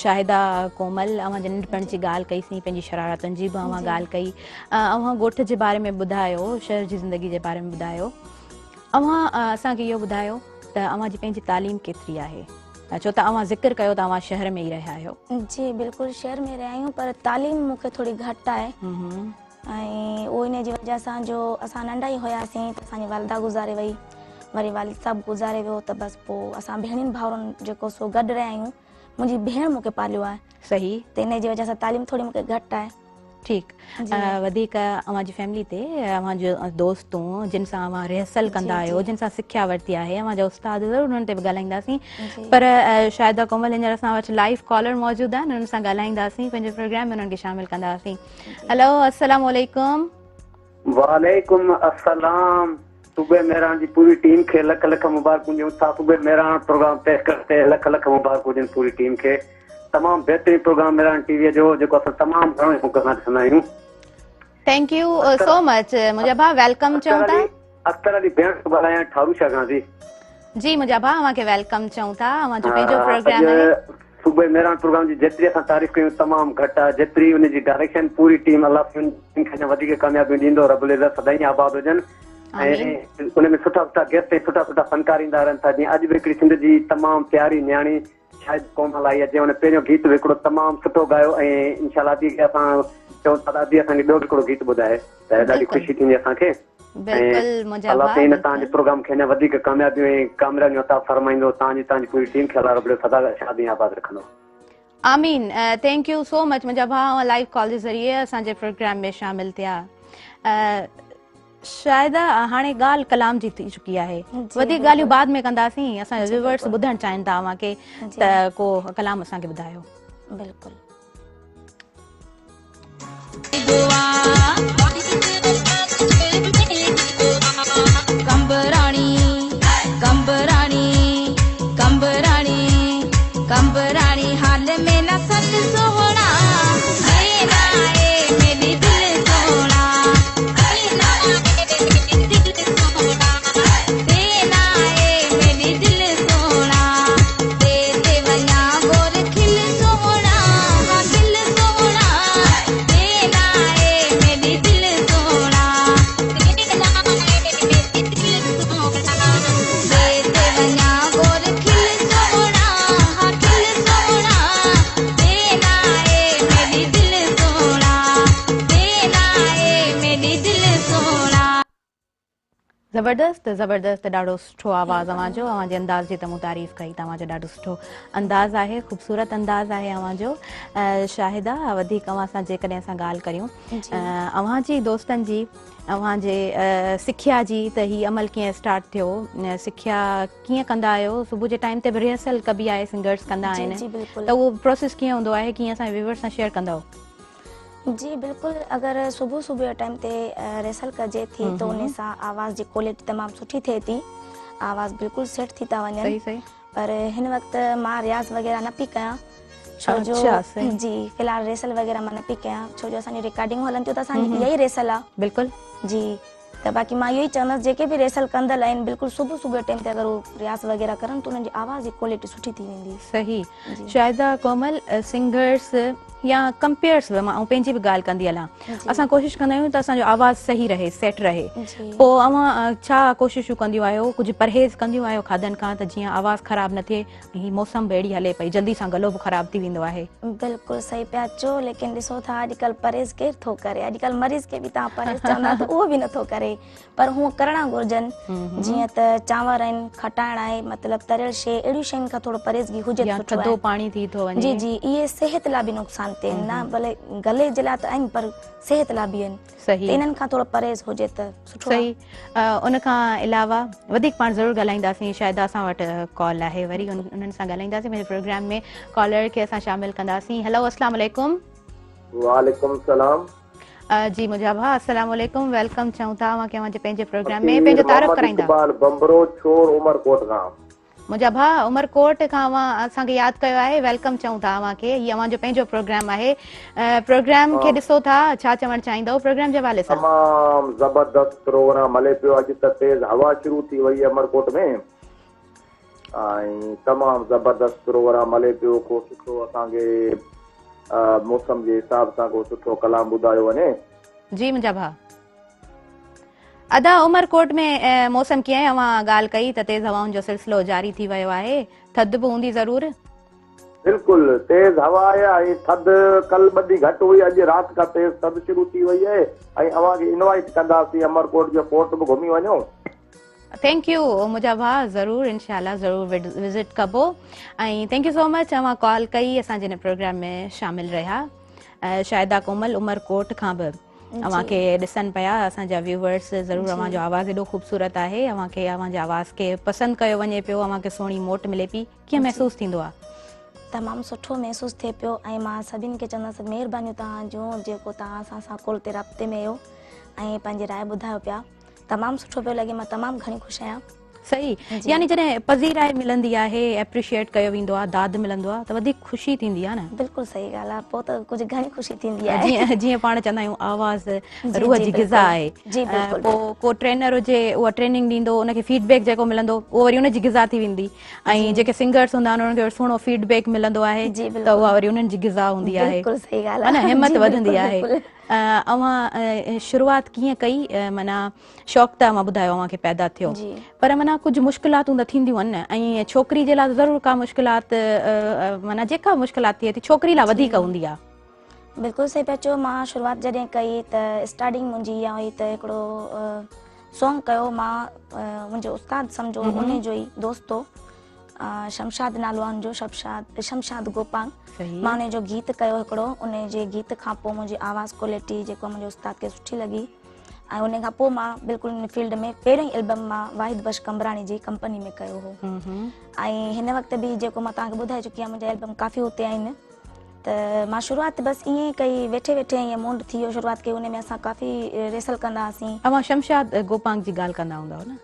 शाहिदा कोमल अव्हांजे नंढपण जी ॻाल्हि कईसीं पंहिंजी शरारतुनि जी बि अव्हां ॻाल्हि कई अव्हां ॻोठ जे बारे में ॿुधायो शहर जी ज़िंदगी जे बारे में ॿुधायो अव्हां असांखे इहो ॿुधायो त अव्हांजी पंहिंजी तालीम केतिरी आहे छो त अव्हां ज़िक्र कयो त अव्हां शहर में ई रहिया आहियो जी बिल्कुलु शहर में रहिया आहियूं पर तालीम मूंखे थोरी घटि आहे ऐं उहो इन जी वजह सां जो असां नंढा ई हुयासीं त असांजी वालिदा गुज़ारे वई, वरी वालिद साहब गुज़ारे वियो, त बसि पोइ असां भेणियुनि भाउरनि जेको सो गॾु रहिया आहियूं। मुंहिंजी भेण मूंखे पालियो आहे, सही, त इन जी वजह सां तालीम थोरी मूंखे घटि आहे। ठीकु। जी। वधीक अव्हांजी फैमिली ते अव्हांजो दोस्तूं जिन सां अव्हां रिहर्सल कंदा आहियो, जिन सां सिख्या वरिती आहे, अव्हांजा उस्ताद ज़रूरु हुननि ते बि ॻाल्हाईंदासीं। जी। पर शायदा कोमल हींअर असां वटि लाइव कॉलर मौजूदु आहिनि, हुननि सां ॻाल्हाईंदासीं, पंहिंजे प्रोग्राम में हुननि खे शामिल कंदासीं। हेलो, अस्सलाम वालेकुम। वालेकुम अस्सलाम। सुबह मेहरान जी पूरी टीम खे लख लख मुबारक ॾियूं था। सुबह मेहरान प्रोग्राम पेश करते लख लख मुबारक हुजनि पूरी टीम खे। तमामु बहितरीन प्रोग्राम मेहरान टीवीअ जो जेको असां तमामु घणो हुक सां ॾिसंदा आहियूं। Thank you so much. मुंहिंजा भाउ वेलकम चऊं था। अख्तर अली भेण थो ॻाल्हायां ठारूशा खां जी। जी मुंहिंजा भाउ अव्हांखे वेलकम चऊं था। अव्हांजो पंहिंजो प्रोग्राम आहे। सुबह मेहरान प्रोग्राम जी जेतिरी असां तारीफ़ कयूं तमामु घटि आहे। जेतिरी उनजी डायरेक्शन पूरी टीम अलाह खे वधीक कामयाबी ॾींदो, रब्बुल इज़्ज़त सदाईं आबाद हुजनि। ऐं उनमें सुठा सुठा गेस्ट ऐं सुठा सुठा फनकार ईंदा रहनि था। जीअं अॼु बि हिकिड़ी सिंध जी तमामु प्यारी न्याणी शायदि कोमल आई आहे, जंहिं हुन पहिरियों गीत बि हिकिड़ो तमामु सुठो ॻायो ऐं इंशाल्लाह अॼु असां चऊं था अॼु असांखे ॿियो हिकिड़ो गीत ॿुधाए त ॾाढी ख़ुशी थींदी असांखे। अलाह ताईं तव्हांजे प्रोग्राम खे अञा वधीक कामयाबियूं ऐं कामयाबियूं अता फरमाईंदो। तव्हांजी पूरी टीम खे अलाह रब्बुल सदा शादी आबाद रखंदो। आमीन। Thank you so much. मुंहिंजा भाउ लाइव कॉल जे ज़रिए असांजे प्रोग्राम में शामिल थिया। शायद हाणे ॻाल्हि कलाम जी थी चुकी आहे, वधीक ॻाल्हियूं बाद में कंदासीं। असांजा व्यूअर्स ॿुधणु चाहिनि था अव्हांखे, त को कलाम असांखे ॿुधायो। बिल्कुलु। कंबराणी कंबराणी कंबराणी कंबराणी हाल में न सत सोहणा देना ए मेरी दिल सोहणा देना ए मेरी दिल सोहणा देना ए मेरी दिल सोहणा दे दे वना गोर खिल सोहणा हाँ दिल सोहणा देना ए मेरी दिल सोहणा देना ए मेरी दिल सोहणा दे दे वना गोर खिल सोहणा हाँ खिल सोहणा देना ए मेरी दिल सोहणा देना ए मेरी दिल सोहणा। ज़बरदस्त ज़बरदस्त। ॾाढो सुठो आवाज़ अव्हांजो। अव्हांजे अंदाज़ जी त मूं तारीफ़ कई। तव्हांजो ॾाढो सुठो अंदाज़ आहे, ख़ूबसूरत अंदाज़ आहे अव्हांजो। शाहिदा, वधीक अव्हां सां जेकॾहिं असां ॻाल्हि करियूं अव्हांजी दोस्तनि जी, अव्हांजे सिख्या जी, त हीअ अमल कीअं स्टार्ट थियो? सिख्या कीअं कंदा आहियो? सुबुह जे टाइम ते बि रिहर्सल कबी आहे, सिंगर्स कंदा आहिनि, त उहो प्रोसेस कीअं हूंदो आहे? कीअं असांजे व्यूअर्स सां शेयर कंदव? जी बिल्कुलु। अगरि सुबुह सुबुह जे टाइम ते रिहर्सल कजे थी त उन सां आवाज़ जी क्वालिटी तमामु सुठी थिए थी, आवाज़ बिल्कुलु सेट थी था वञनि। पर हिन वक़्तु मां रियाज़ वग़ैरह न पई कयां, छो जो जी फ़िलहालु रिहर्सल वग़ैरह मां न पई कयां, छो जो असांजी रिकॉर्डिंग हलनि थियूं त असांजी इहा ई रिहर्सल आहे। बिल्कुलु जी। त बाक़ी मां इहो ई चवंदसि जेके बि रिहर्सल कंदल आहिनि, बिल्कुलु सुबुह सुबुह जे टाइम ते अगरि उहो रियाज़ वग़ैरह करनि त उन्हनि जी आवाज़ जी क्वालिटी सुठी थी वेंदी। सही। शायदा कोमल, सिंगर्स या कंपेयर्स बि, मां पंहिंजी बि ॻाल्हि कंदी हलां, असां कोशिशि कंदा आहियूं त असांजो आवाज़ सही रहे, सेट रहे। पोइ अव्हां छा कोशिशूं कंदियूं आहियो? कुझु परहेज़ कंदियूं आहियो खाधनि खां, त जीअं आवाज़ ख़राबु न थिए? ही मौसम बि अहिड़ी हले पई, जल्दी सां गलो बि ख़राबु थी वेंदो आहे। बिल्कुलु सही पिया चओ, लेकिन ॾिसो था अॼुकल्ह परहेज़ केरु थो करे? अॼुकल्ह मरीज़ खे बि तव्हां परहेज़ चवंदा त उहो बि नथो करे, पर हूअं करणा घुरिजनि। जीअं त चांवर आहिनि, खटाइण आहे, मतिलबु तरियल शइ, अहिड़ियूं शयुनि खां थोरो परहेज़गी हुजे त सुठो आहे। थधो पाणी थी थो वञे। जी जी, इहे सिहत लाइ बि नुक़सान थिए न, भले गले जे लाइ त आहिनि पर सिहत लाइ बि आहिनि। सही। इन्हनि खां थोरो परहेज़ हुजे त सुठो। सही। उन खां अलावा वधीक पाण ज़रूरु ॻाल्हाईंदासीं। शायदि असां वटि कॉल आहे, वरी उन्हनि सां ॻाल्हाईंदासीं। मुंहिंजे प्रोग्राम में कॉलर खे असां शामिल कंदासीं। हेलो, अस्सलाम वालेकुम। वालेकुम सलाम। जी मुंहिंजा भाउ, अस्सलाम वालेकुम, वेलकम चऊं था अव्हांखे अव्हांजे पंहिंजे प्रोग्राम में। पंहिंजो तारीफ़ कराईंदा। बंबरो छोर उमरकोट खां। मुंहिंजा भाउ, उमरकोट खां अव्हां असांखे यादि कयो आहे, वेलकम चऊं था अव्हांखे। हीअ अव्हांजो पंहिंजो प्रोग्राम आहे। प्रोग्राम खे ॾिसो था, छा चवणु चाहींदव प्रोग्राम जे हवाले सां? तमामु ज़बरदस्त प्रोग्राम हले पियो। अॼु त तेज़ हवा शुरू थी वई आहे उमरकोट में, ऐं तमामु ज़बरदस्त प्रोग्राम हले पियो। को सुठो असांखे मौसम जे हिसाब सां को सुठो कलाम ॿुधायो वञे। जी मुंहिंजा भाउ। अदा, उमरकोट में मौसम कीअं आहे? अव्हां ॻाल्हि कई त तेज़ हवाउनि जो सिलसिलो जारी थी वियो आहे, थधि बि हूंदी ज़रूरु? बिल्कुलु तेज़ हवा आहे ऐं थधि कल्ह 2 ॾींहं घटि हुई, अॼु राति खां तेज़ थधि शुरू थी वई आहे ऐं अव्हांखे इनवाइट कंदासीं अमरकोट जो फोर्ट बि घुमी वञो। थैंक यू मुंहिंजा भाउ, ज़रूरु इंशाल्लाह ज़रूरु विज़िट कबो ऐं थैंक यू सो मच तव्हां कॉल कई, असांजे हिन प्रोग्राम में शामिल रहिया। शाहिदा कोमल उमरकोट खां बि अव्हांखे ॾिसनि पिया असांजा व्यूवर्स, ज़रूरु अव्हांजो आवाज़ एॾो ख़ूबसूरत आहे, अव्हांखे अव्हांजे आवाज़ खे पसंदि कयो वञे पियो, अव्हांखे सुहिणी मोट मिले पई, कीअं महसूसु थींदो आहे? तमामु सुठो महसूसु थिए पियो ऐं मां सभिनि खे चवंदसि महिरबानियूं तव्हां जूं जेको तव्हां असां कॉल ते राब्ते में आहियो ऐं पंहिंजी राय ॿुधायो पिया। तमामु सुठो पियो लॻे, मां तमामु घणी ख़ुशि आहियां। सही, यानी जॾहिं पज़ीराई मिलंदी आहे, एप्रिशिएट कयो वेंदो आहे, दाद मिलंदो आहे त वधीक ख़ुशी थींदी आहे न। बिल्कुलु सही ॻाल्हि आहे, पोइ त कुझु घणी ख़ुशी थींदी आहे। जीअं पाण चवंदा आहियूं आवाज़ रूह जी ग़िज़ा आहे, पोइ को ट्रेनर हुजे उहा ट्रेनिंग ॾींदो, उनखे फीडबैक जेको मिलंदो उहो वरी उनजी ग़िज़ा थी वेंदी ऐं जेके सिंगर्स हूंदा आहिनि उन्हनि खे सुहिणो फीडबैक मिलंदो आहे त उहा वरी उन्हनि जी ग़िज़ा हूंदी आहे, है न, हिमत वधंदी आहे। अव्हां शुरूआत कीअं कई? माना शौक़ु त अव्हां ॿुधायो अव्हांखे पैदा थियो, पर माना कुझु मुश्किलातूं त थींदियूं आहिनि न, ऐं छोकिरी जे लाइ ज़रूरु का मुश्किलात, माना जेका मुश्किलात थिए थी छोकिरी लाइ वधीक हूंदी आहे। बिल्कुलु सही पिया चओ। मां शुरूआत जॾहिं कई त स्टार्टिंग मुंहिंजी इहा हुई त हिकिड़ो सॉन्ग कयो मां, मुंहिंजो उस्ताद सम्झो उन जो ई दोस्त हो, शमशाद नालो आहे जो, शमशाद गोपांग, मां उन जो गीत कयो हिकिड़ो। उन जे गीत खां पोइ मुंहिंजी आवाज़ क्वालिटी जेको मुंहिंजे उस्ताद खे सुठी लॻी ऐं उन खां पोइ मां बिल्कुलु इन फील्ड में पहिरियों ई एल्बम मां वाहिद बश कमरानी जी कंपनी में कयो हो ऐं हिन वक़्तु बि जेको मां तव्हांखे ॿुधाए चुकी आहियां मुंहिंजा एल्बम काफ़ी हुते आहिनि। त मां शुरूआत बसि ईअं ई कई, वेठे वेठे ईअं मूड थी वियो शुरूआत कई, उन में असां काफ़ी रेसल कंदा हुआसीं। अव्हां शमशाद गोपांग जी ॻाल्हि कंदा हूंदव न?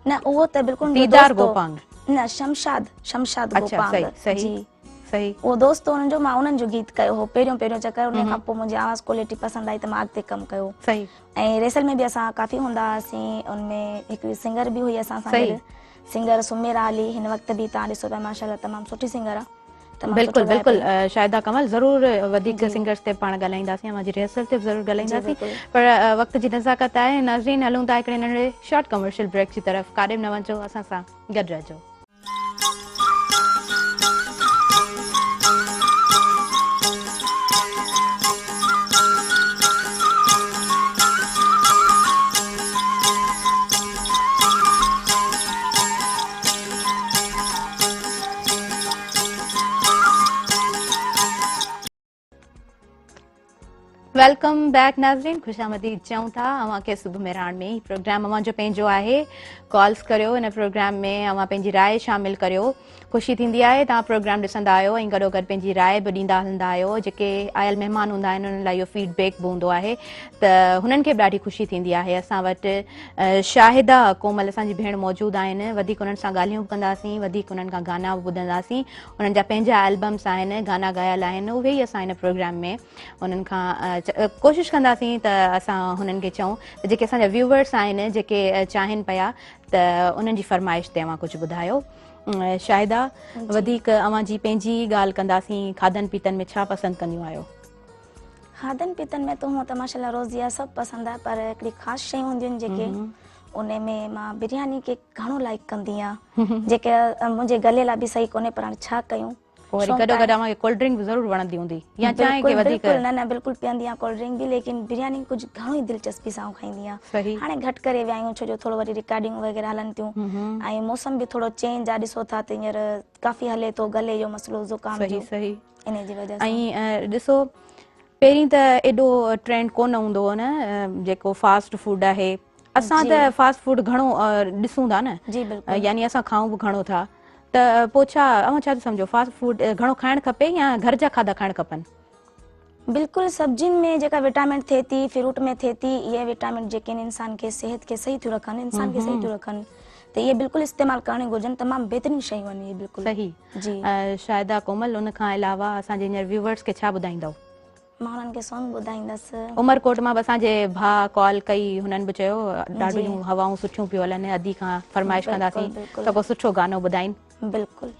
न, उहो त बिल्कुलु दीदार गोपांग न, शमशाद गोपांग जी, सही, उहो दोस्त हुननि जो, मां उन्हनि जो गीत कयो हो पहिरियों चकर। उन खां पोइ मुंहिंजी आवाज़ क्वालिटी पसंदि आई त मां अॻिते कमु कयो। सही, ऐं रेसल में बि असां काफ़ी हूंदा हुआसीं। उनमें हिकिड़ी सिंगर बि हुई असां सां गॾु, सिंगर सुमेरा अली, हिन वक़्तु बि तव्हां ॾिसो पिया माशाल्लाह तमामु सुठी सिंगर आहे। बिल्कुलु बिल्कुलु शाहिदा कमल, ज़रूरु वधीक सिंगर्स ते पाण ॻाल्हाईंदासीं, अव्हांजी रिहर्सल ते बि ज़रूरु ॻाल्हाईंदासीं, पर वक़्त जी नज़ाकत आहे। नाज़रीन, हलूं था हिकिड़े नंढे शॉर्ट कमर्शियल ब्रेक जी तरफ़, काॾे बि न वञो, असां सां गॾु रहिजो। वेलकम बैक नाज़रीन, खुशामदी चऊं था अव्हांखे सुबुह मेराण में। प्रोग्राम अव्हांजो पंहिंजो आहे, कॉल्स करियो, हिन प्रोग्राम में अव्हां पंहिंजी राय शामिल करियो। ख़ुशी थींदी आहे तव्हां प्रोग्राम ॾिसंदा आहियो ऐं गॾो गॾु पंहिंजी राय बि ॾींदा हलंदा आहियो। जेके आयल महिमान हूंदा आहिनि उन्हनि लाइ इहो फीडबैक बि हूंदो आहे त हुननि खे बि ॾाढी ख़ुशी थींदी आहे। असां वटि शाहिदा कोमल असांजी भेण मौजूदु आहिनि, वधीक उन्हनि सां ॻाल्हियूं बि कंदासीं, वधीक उन्हनि खां गाना बि ॿुधंदासीं। उन्हनि जा पंहिंजा एल्बम्स आहिनि, गाना ॻायल आहिनि, उहे ई असां हिन प्रोग्राम में उन्हनि खां कोशिशि कंदासीं त असां हुननि खे चऊं त जेके असांजा व्यूवर्स आहिनि, जेके चाहिनि पिया त उन्हनि जी फरमाइश ते अव्हां कुझु ॿुधायो। शाहिदा, वधीक अव्हांजी पंहिंजी ॻाल्हि कंदासीं, खाधनि पीतनि में छा पसंदि कंदियूं आहियो? खाधनि पीतनि में त हूअं त माशाल्लाह रोज़िया सभु पसंदि आहे, पर हिकिड़ी ख़ासि शयूं हूंदियूं आहिनि जेके उन में मां बिरयानी खे घणो लाइक कंदी आहियां, जेके मुंहिंजे गले लाइ बि सही कोन्हे, पर हाणे छा कयूं। वरी गॾो गॾु अव्हांखे कोल्ड ड्रिंक बि ज़रूरु वणंदी हूंदी या चांहि खे वधीक? न, बिल्कुलु पीअंदी आहियां कोल्ड ड्रिंक बि, लेकिन बिरयानी कुझु घणो ई दिलचस्पी सां खाईंदी आहियां। हाणे घटि करे विया आहियूं छो जो थोरो वरी रिकॉर्डिंग वग़ैरह हलनि थियूं ऐं मौसम बि थोरो चेंज आहे, ॾिसो था त हींअर काफ़ी हले थो गले जो मसइलो ज़ुकाम जो, इन जी वजह सां। ऐं ॾिसो, पहिरीं त एॾो ट्रेंड कोन हूंदो हो न जेको फास्ट फूड आहे। असां त फास्ट फूड घणो ॾिसूं था न, यानी असां खाऊं बि घणो था, त पोइ छा अव्हां छा सम्झो, फास्ट फूड घणो खाइणु खपे या घर जा खाधा खाइणु खपनि? बिल्कुलु, सब्जियुनि में जेका विटामिन थिए थी, फ्रूट में थिए थी, इहे विटामिन जेके आहिनि इंसान खे सिहत खे सही थियूं रखनि, इंसान खे सही थियूं रखनि, त इहे बिल्कुलु इस्तेमालु करणु घुरिजनि। तमामु बहितरीन शयूं आहिनि इहे, बिल्कुलु सही जी। शाहिदा कोमल, उन खां अलावा असांजे हींअर व्यूवर्स खे छा ॿुधाईंदव? मां हुननि खे सॉन्ग ॿुधाईंदसि। उमरकोट मां बि असांजे भाउ कॉल कई, हुननि बि चयो ॾाढियूं हवाऊं सुठियूं पियूं हलनि, अदी खां फरमाइश कंदासीं त को सुठो गानो ॿुधाइनि। बिल्कुलु।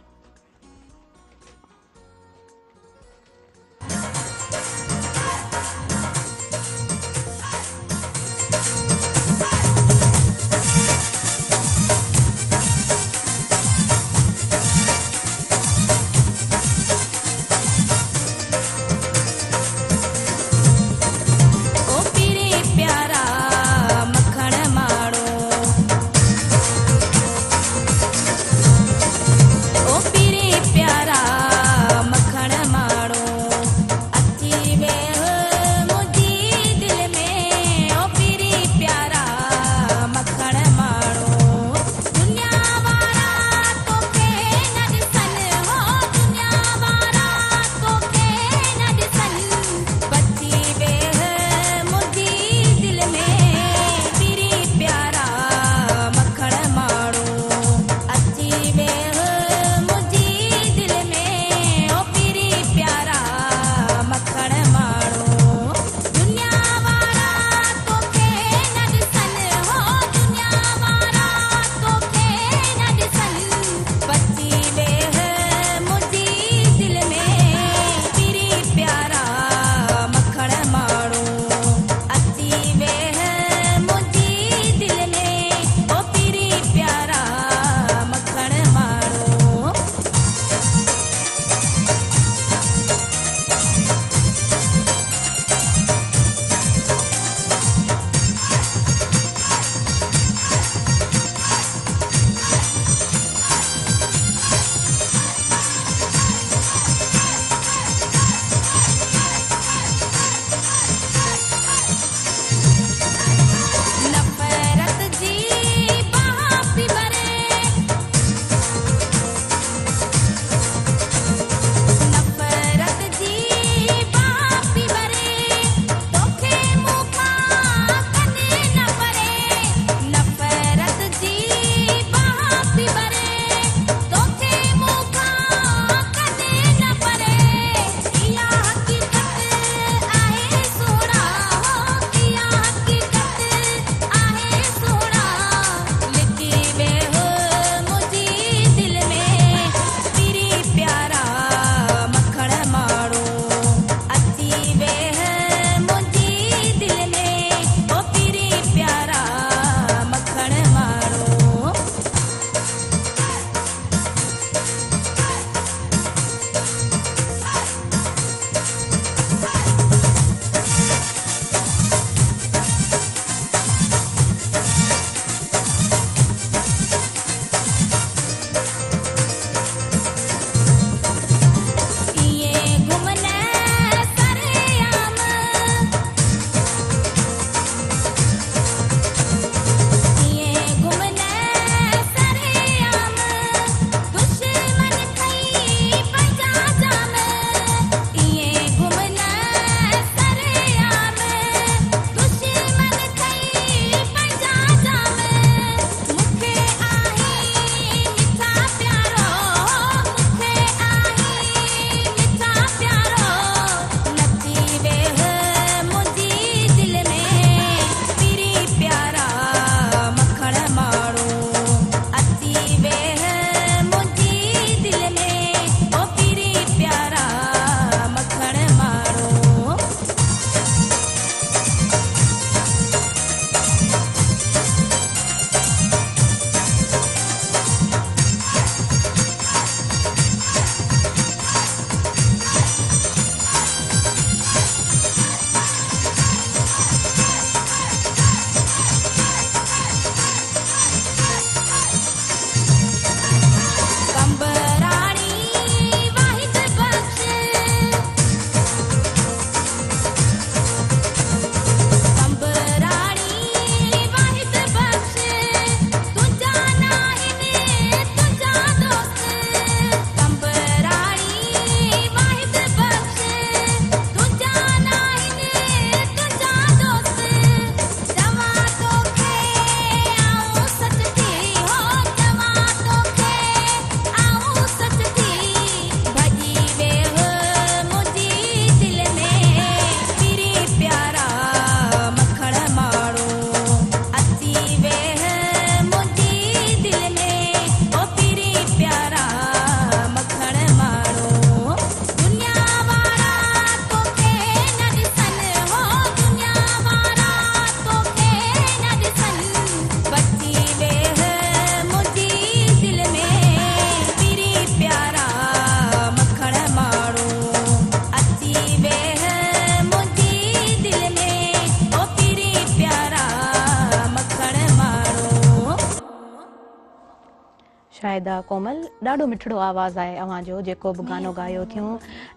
शाहिदा कोमल, ॾाढो मिठड़ो आवाज़ आहे अव्हांजो, जेको बि गानो ॻायो थियूं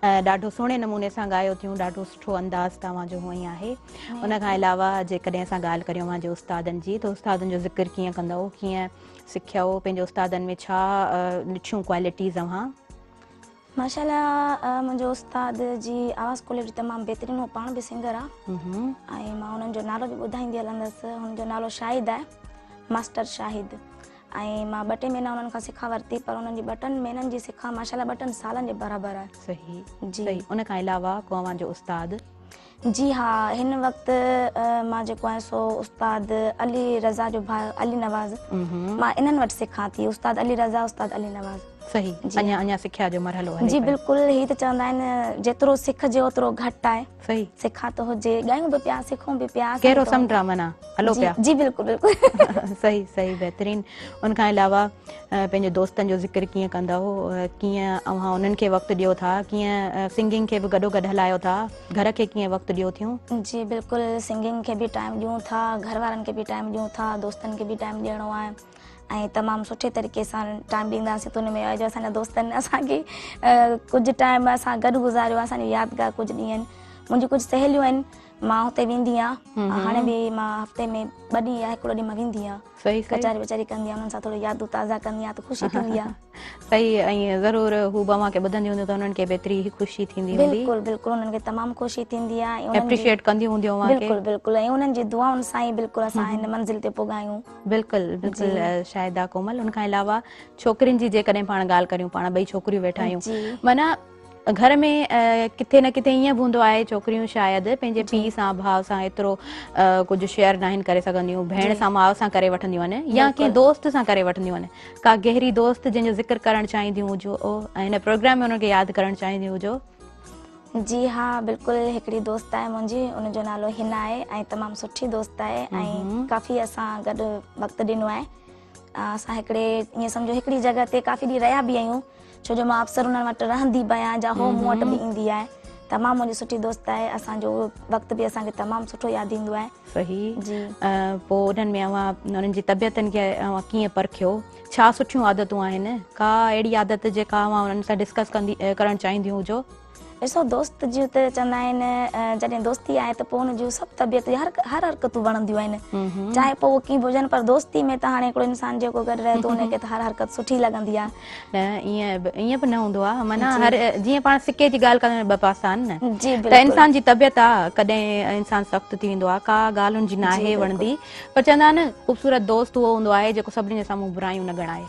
ॾाढो सुहिणे नमूने सां ॻायो थियूं, ॾाढो सुठो अंदाज़ तव्हांजो हूअं ई आहे। उन खां अलावा जेकॾहिं असां ॻाल्हि करियूं अव्हांजे उस्तादनि जी, त उस्तादनि जो ज़िक्र कीअं कंदव, कीअं सिखियव, पंहिंजे उस्तादनि में छा ॾिठियूं क्वालिटीज़ अव्हां? माशाल्लाह मुंहिंजो उस्ताद जी आवाज़ क्वालिटी तमामु बहितरीनु, हो पाण बि सिंगर आहे ऐं मां हुननि जो नालो बि ॿुधाईंदी हलंदसि। हुननि जो नालो शाहिद आहे, मास्टर शाहिद। ऐं मां 2 टे महीना उन्हनि खां सिखा वरिती, पर उन्हनि जी 2 टिनि महीननि जी सिखा माशाल्लाह 2 टिनि सालनि जे बराबरि आहे। सही जी। सही। उन खां अलावा को अव्हांजो उस्ताद? जी हा, हिन वक़्तु मां जेको आहे सो उस्ताद अली रज़ा जो भाउ अली नवाज़, मां इन्हनि वटि सिखां थी। उस्ताद अली रज़ा, उस्ताद अली नवाज़। सही। अञा सिखिया जो मरहलो हले जी पियो। बिल्कुलु, ही त चवंदा आहिनि जेतिरो सिखजे ओतिरो घटि आहे। सही। सिखा त हुजे, ॻायूं बि पिया, सिखूं बि पिया। कहिड़ो समुंड आहे माना, हलो पिया। जी बिल्कुलु बिल्कुलु। सही सही, बहितरीनु। उन खां अलावा पंहिंजे दोस्तनि जो ज़िक्र कीअं कंदव, कीअं अव्हां उन्हनि खे वक़्तु ॾियो था, कीअं सिंगिंग खे बि गॾोगॾु हलायो था, घर खे कीअं वक़्तु ॾियो थियूं? जी बिल्कुलु, सिंगिंग खे बि टाइम ॾियूं था, घर वारनि खे बि टाइम ॾियूं था, दोस्तनि खे बि टाइम ॾियणो आहे ऐं तमामु सुठे तरीक़े सां टाइम ॾींदासीं। त हुन में आहे जो असांजा दोस्तनि असांखे कुझु टाइम असां गॾु गुज़ारियो आहे, असांजी यादगार कुझु ॾींहं आहिनि। मुंहिंजी कुझु सहेलियूं आहिनि, मां हुते वेंदी आहियां, हाणे बि मां हफ़्ते में 2 ॾींहं या 1 ॾींहुं मां वेंदी आहियां। सही। कचारी वचारी कंदी आहियां, उन्हनि सां थोरो यादूं ताज़ा कंदी आहियां त ख़ुशी थींदी आहे। सही। ऐं ज़रूरु हू बि अव्हांखे ॿुधंदी हूंदियूं त उन्हनि खे बि एतिरी ई ख़ुशी थींदी हूंदी। बिल्कुलु बिल्कुलु, उन्हनि खे तमामु ख़ुशी थींदी आहे। एप्रिशिएट कंदी हूंदियूं अव्हांखे। बिल्कुलु बिल्कुलु, ऐं उन्हनि जी दुआउनि सां ई बिल्कुलु असां हिन मंज़िल ते पुॻायूं। बिल्कुलु बिल्कुलु शाहिदा कोमल। उन खां अलावा छोकिरियुनि जी जेकॾहिं पाण ॻाल्हि करियूं, पाण 2 छोकिरियूं वेठा आहियूं, माना घर में किथे न किथे ईअं बि हूंदो आहे, छोकिरियूं शायदि पंहिंजे पीउ सां भाउ सां एतिरो कुझु शेयर नाहिनि करे सघंदियूं, भेण सां माउ सां करे वठंदियूं आहिनि, या कंहिं दोस्त सां करे वठंदियूं आहिनि। का गहरी दोस्त जंहिंजो ज़िक्र करणु चाहींदियूं हुजो ऐं हिन प्रोग्राम में उनखे यादि करणु चाहींदियूं हुजो? जी हा बिल्कुलु, हिकिड़ी दोस्त आहे मुंहिंजी, उनजो नालो हिना आहे ऐं तमामु सुठी दोस्त आहे ऐं काफ़ी असां गॾु वक़्तु ॾिनो आहे। असां हिकिड़े ईअं सम्झो हिकिड़ी जॻह ते काफ़ी ॾींहं रहिया बि आहियूं, छो जो मां अक्सर उन्हनि वटि रहंदी बि आहियां, जा हो मूं वटि बि ईंदी आहे। तमामु मुंहिंजी सुठी दोस्त आहे, असांजो वक़्तु बि असांखे तमामु सुठो यादि ईंदो आहे। सही। जी। पोइ उन्हनि में अव्हां उन्हनि जी तबियतनि खे अव्हां कीअं परखियो, छा सुठियूं आदतूं आहिनि, का अहिड़ी आदत जेका अव्हां उन्हनि सां डिस्कस करणु चाहींदियूं हुजो? ॾिसो, दोस्त जूं त चवंदा आहिनि जॾहिं दोस्ती आहे त पोइ हुन जूं सभु तबियत हर हरकतूं वणंदियूं आहिनि, चाहे पोइ उहो कीअं बि हुजनि, पर दोस्ती में त हाणे हिकिड़ो इंसानु जेको गॾु रहे थो उनखे त हर हरकत सुठी लॻंदी आहे। न ईअं बि न हूंदो आहे, माना हर जीअं पाण सिके जी ॻाल्हि करण 2 पासा आहिनि न। जी त इंसान जी तबियत आहे, कॾहिं इंसानु सख़्तु थी वेंदो आहे, का ॻाल्हि हुनजी न आहे वणंदी, पर चवंदा आहिनि ख़ूबसूरत दोस्त उहो हूंदो आहे जेको सभिनी जे साम्हूं बुराइयूं न ॻणाए,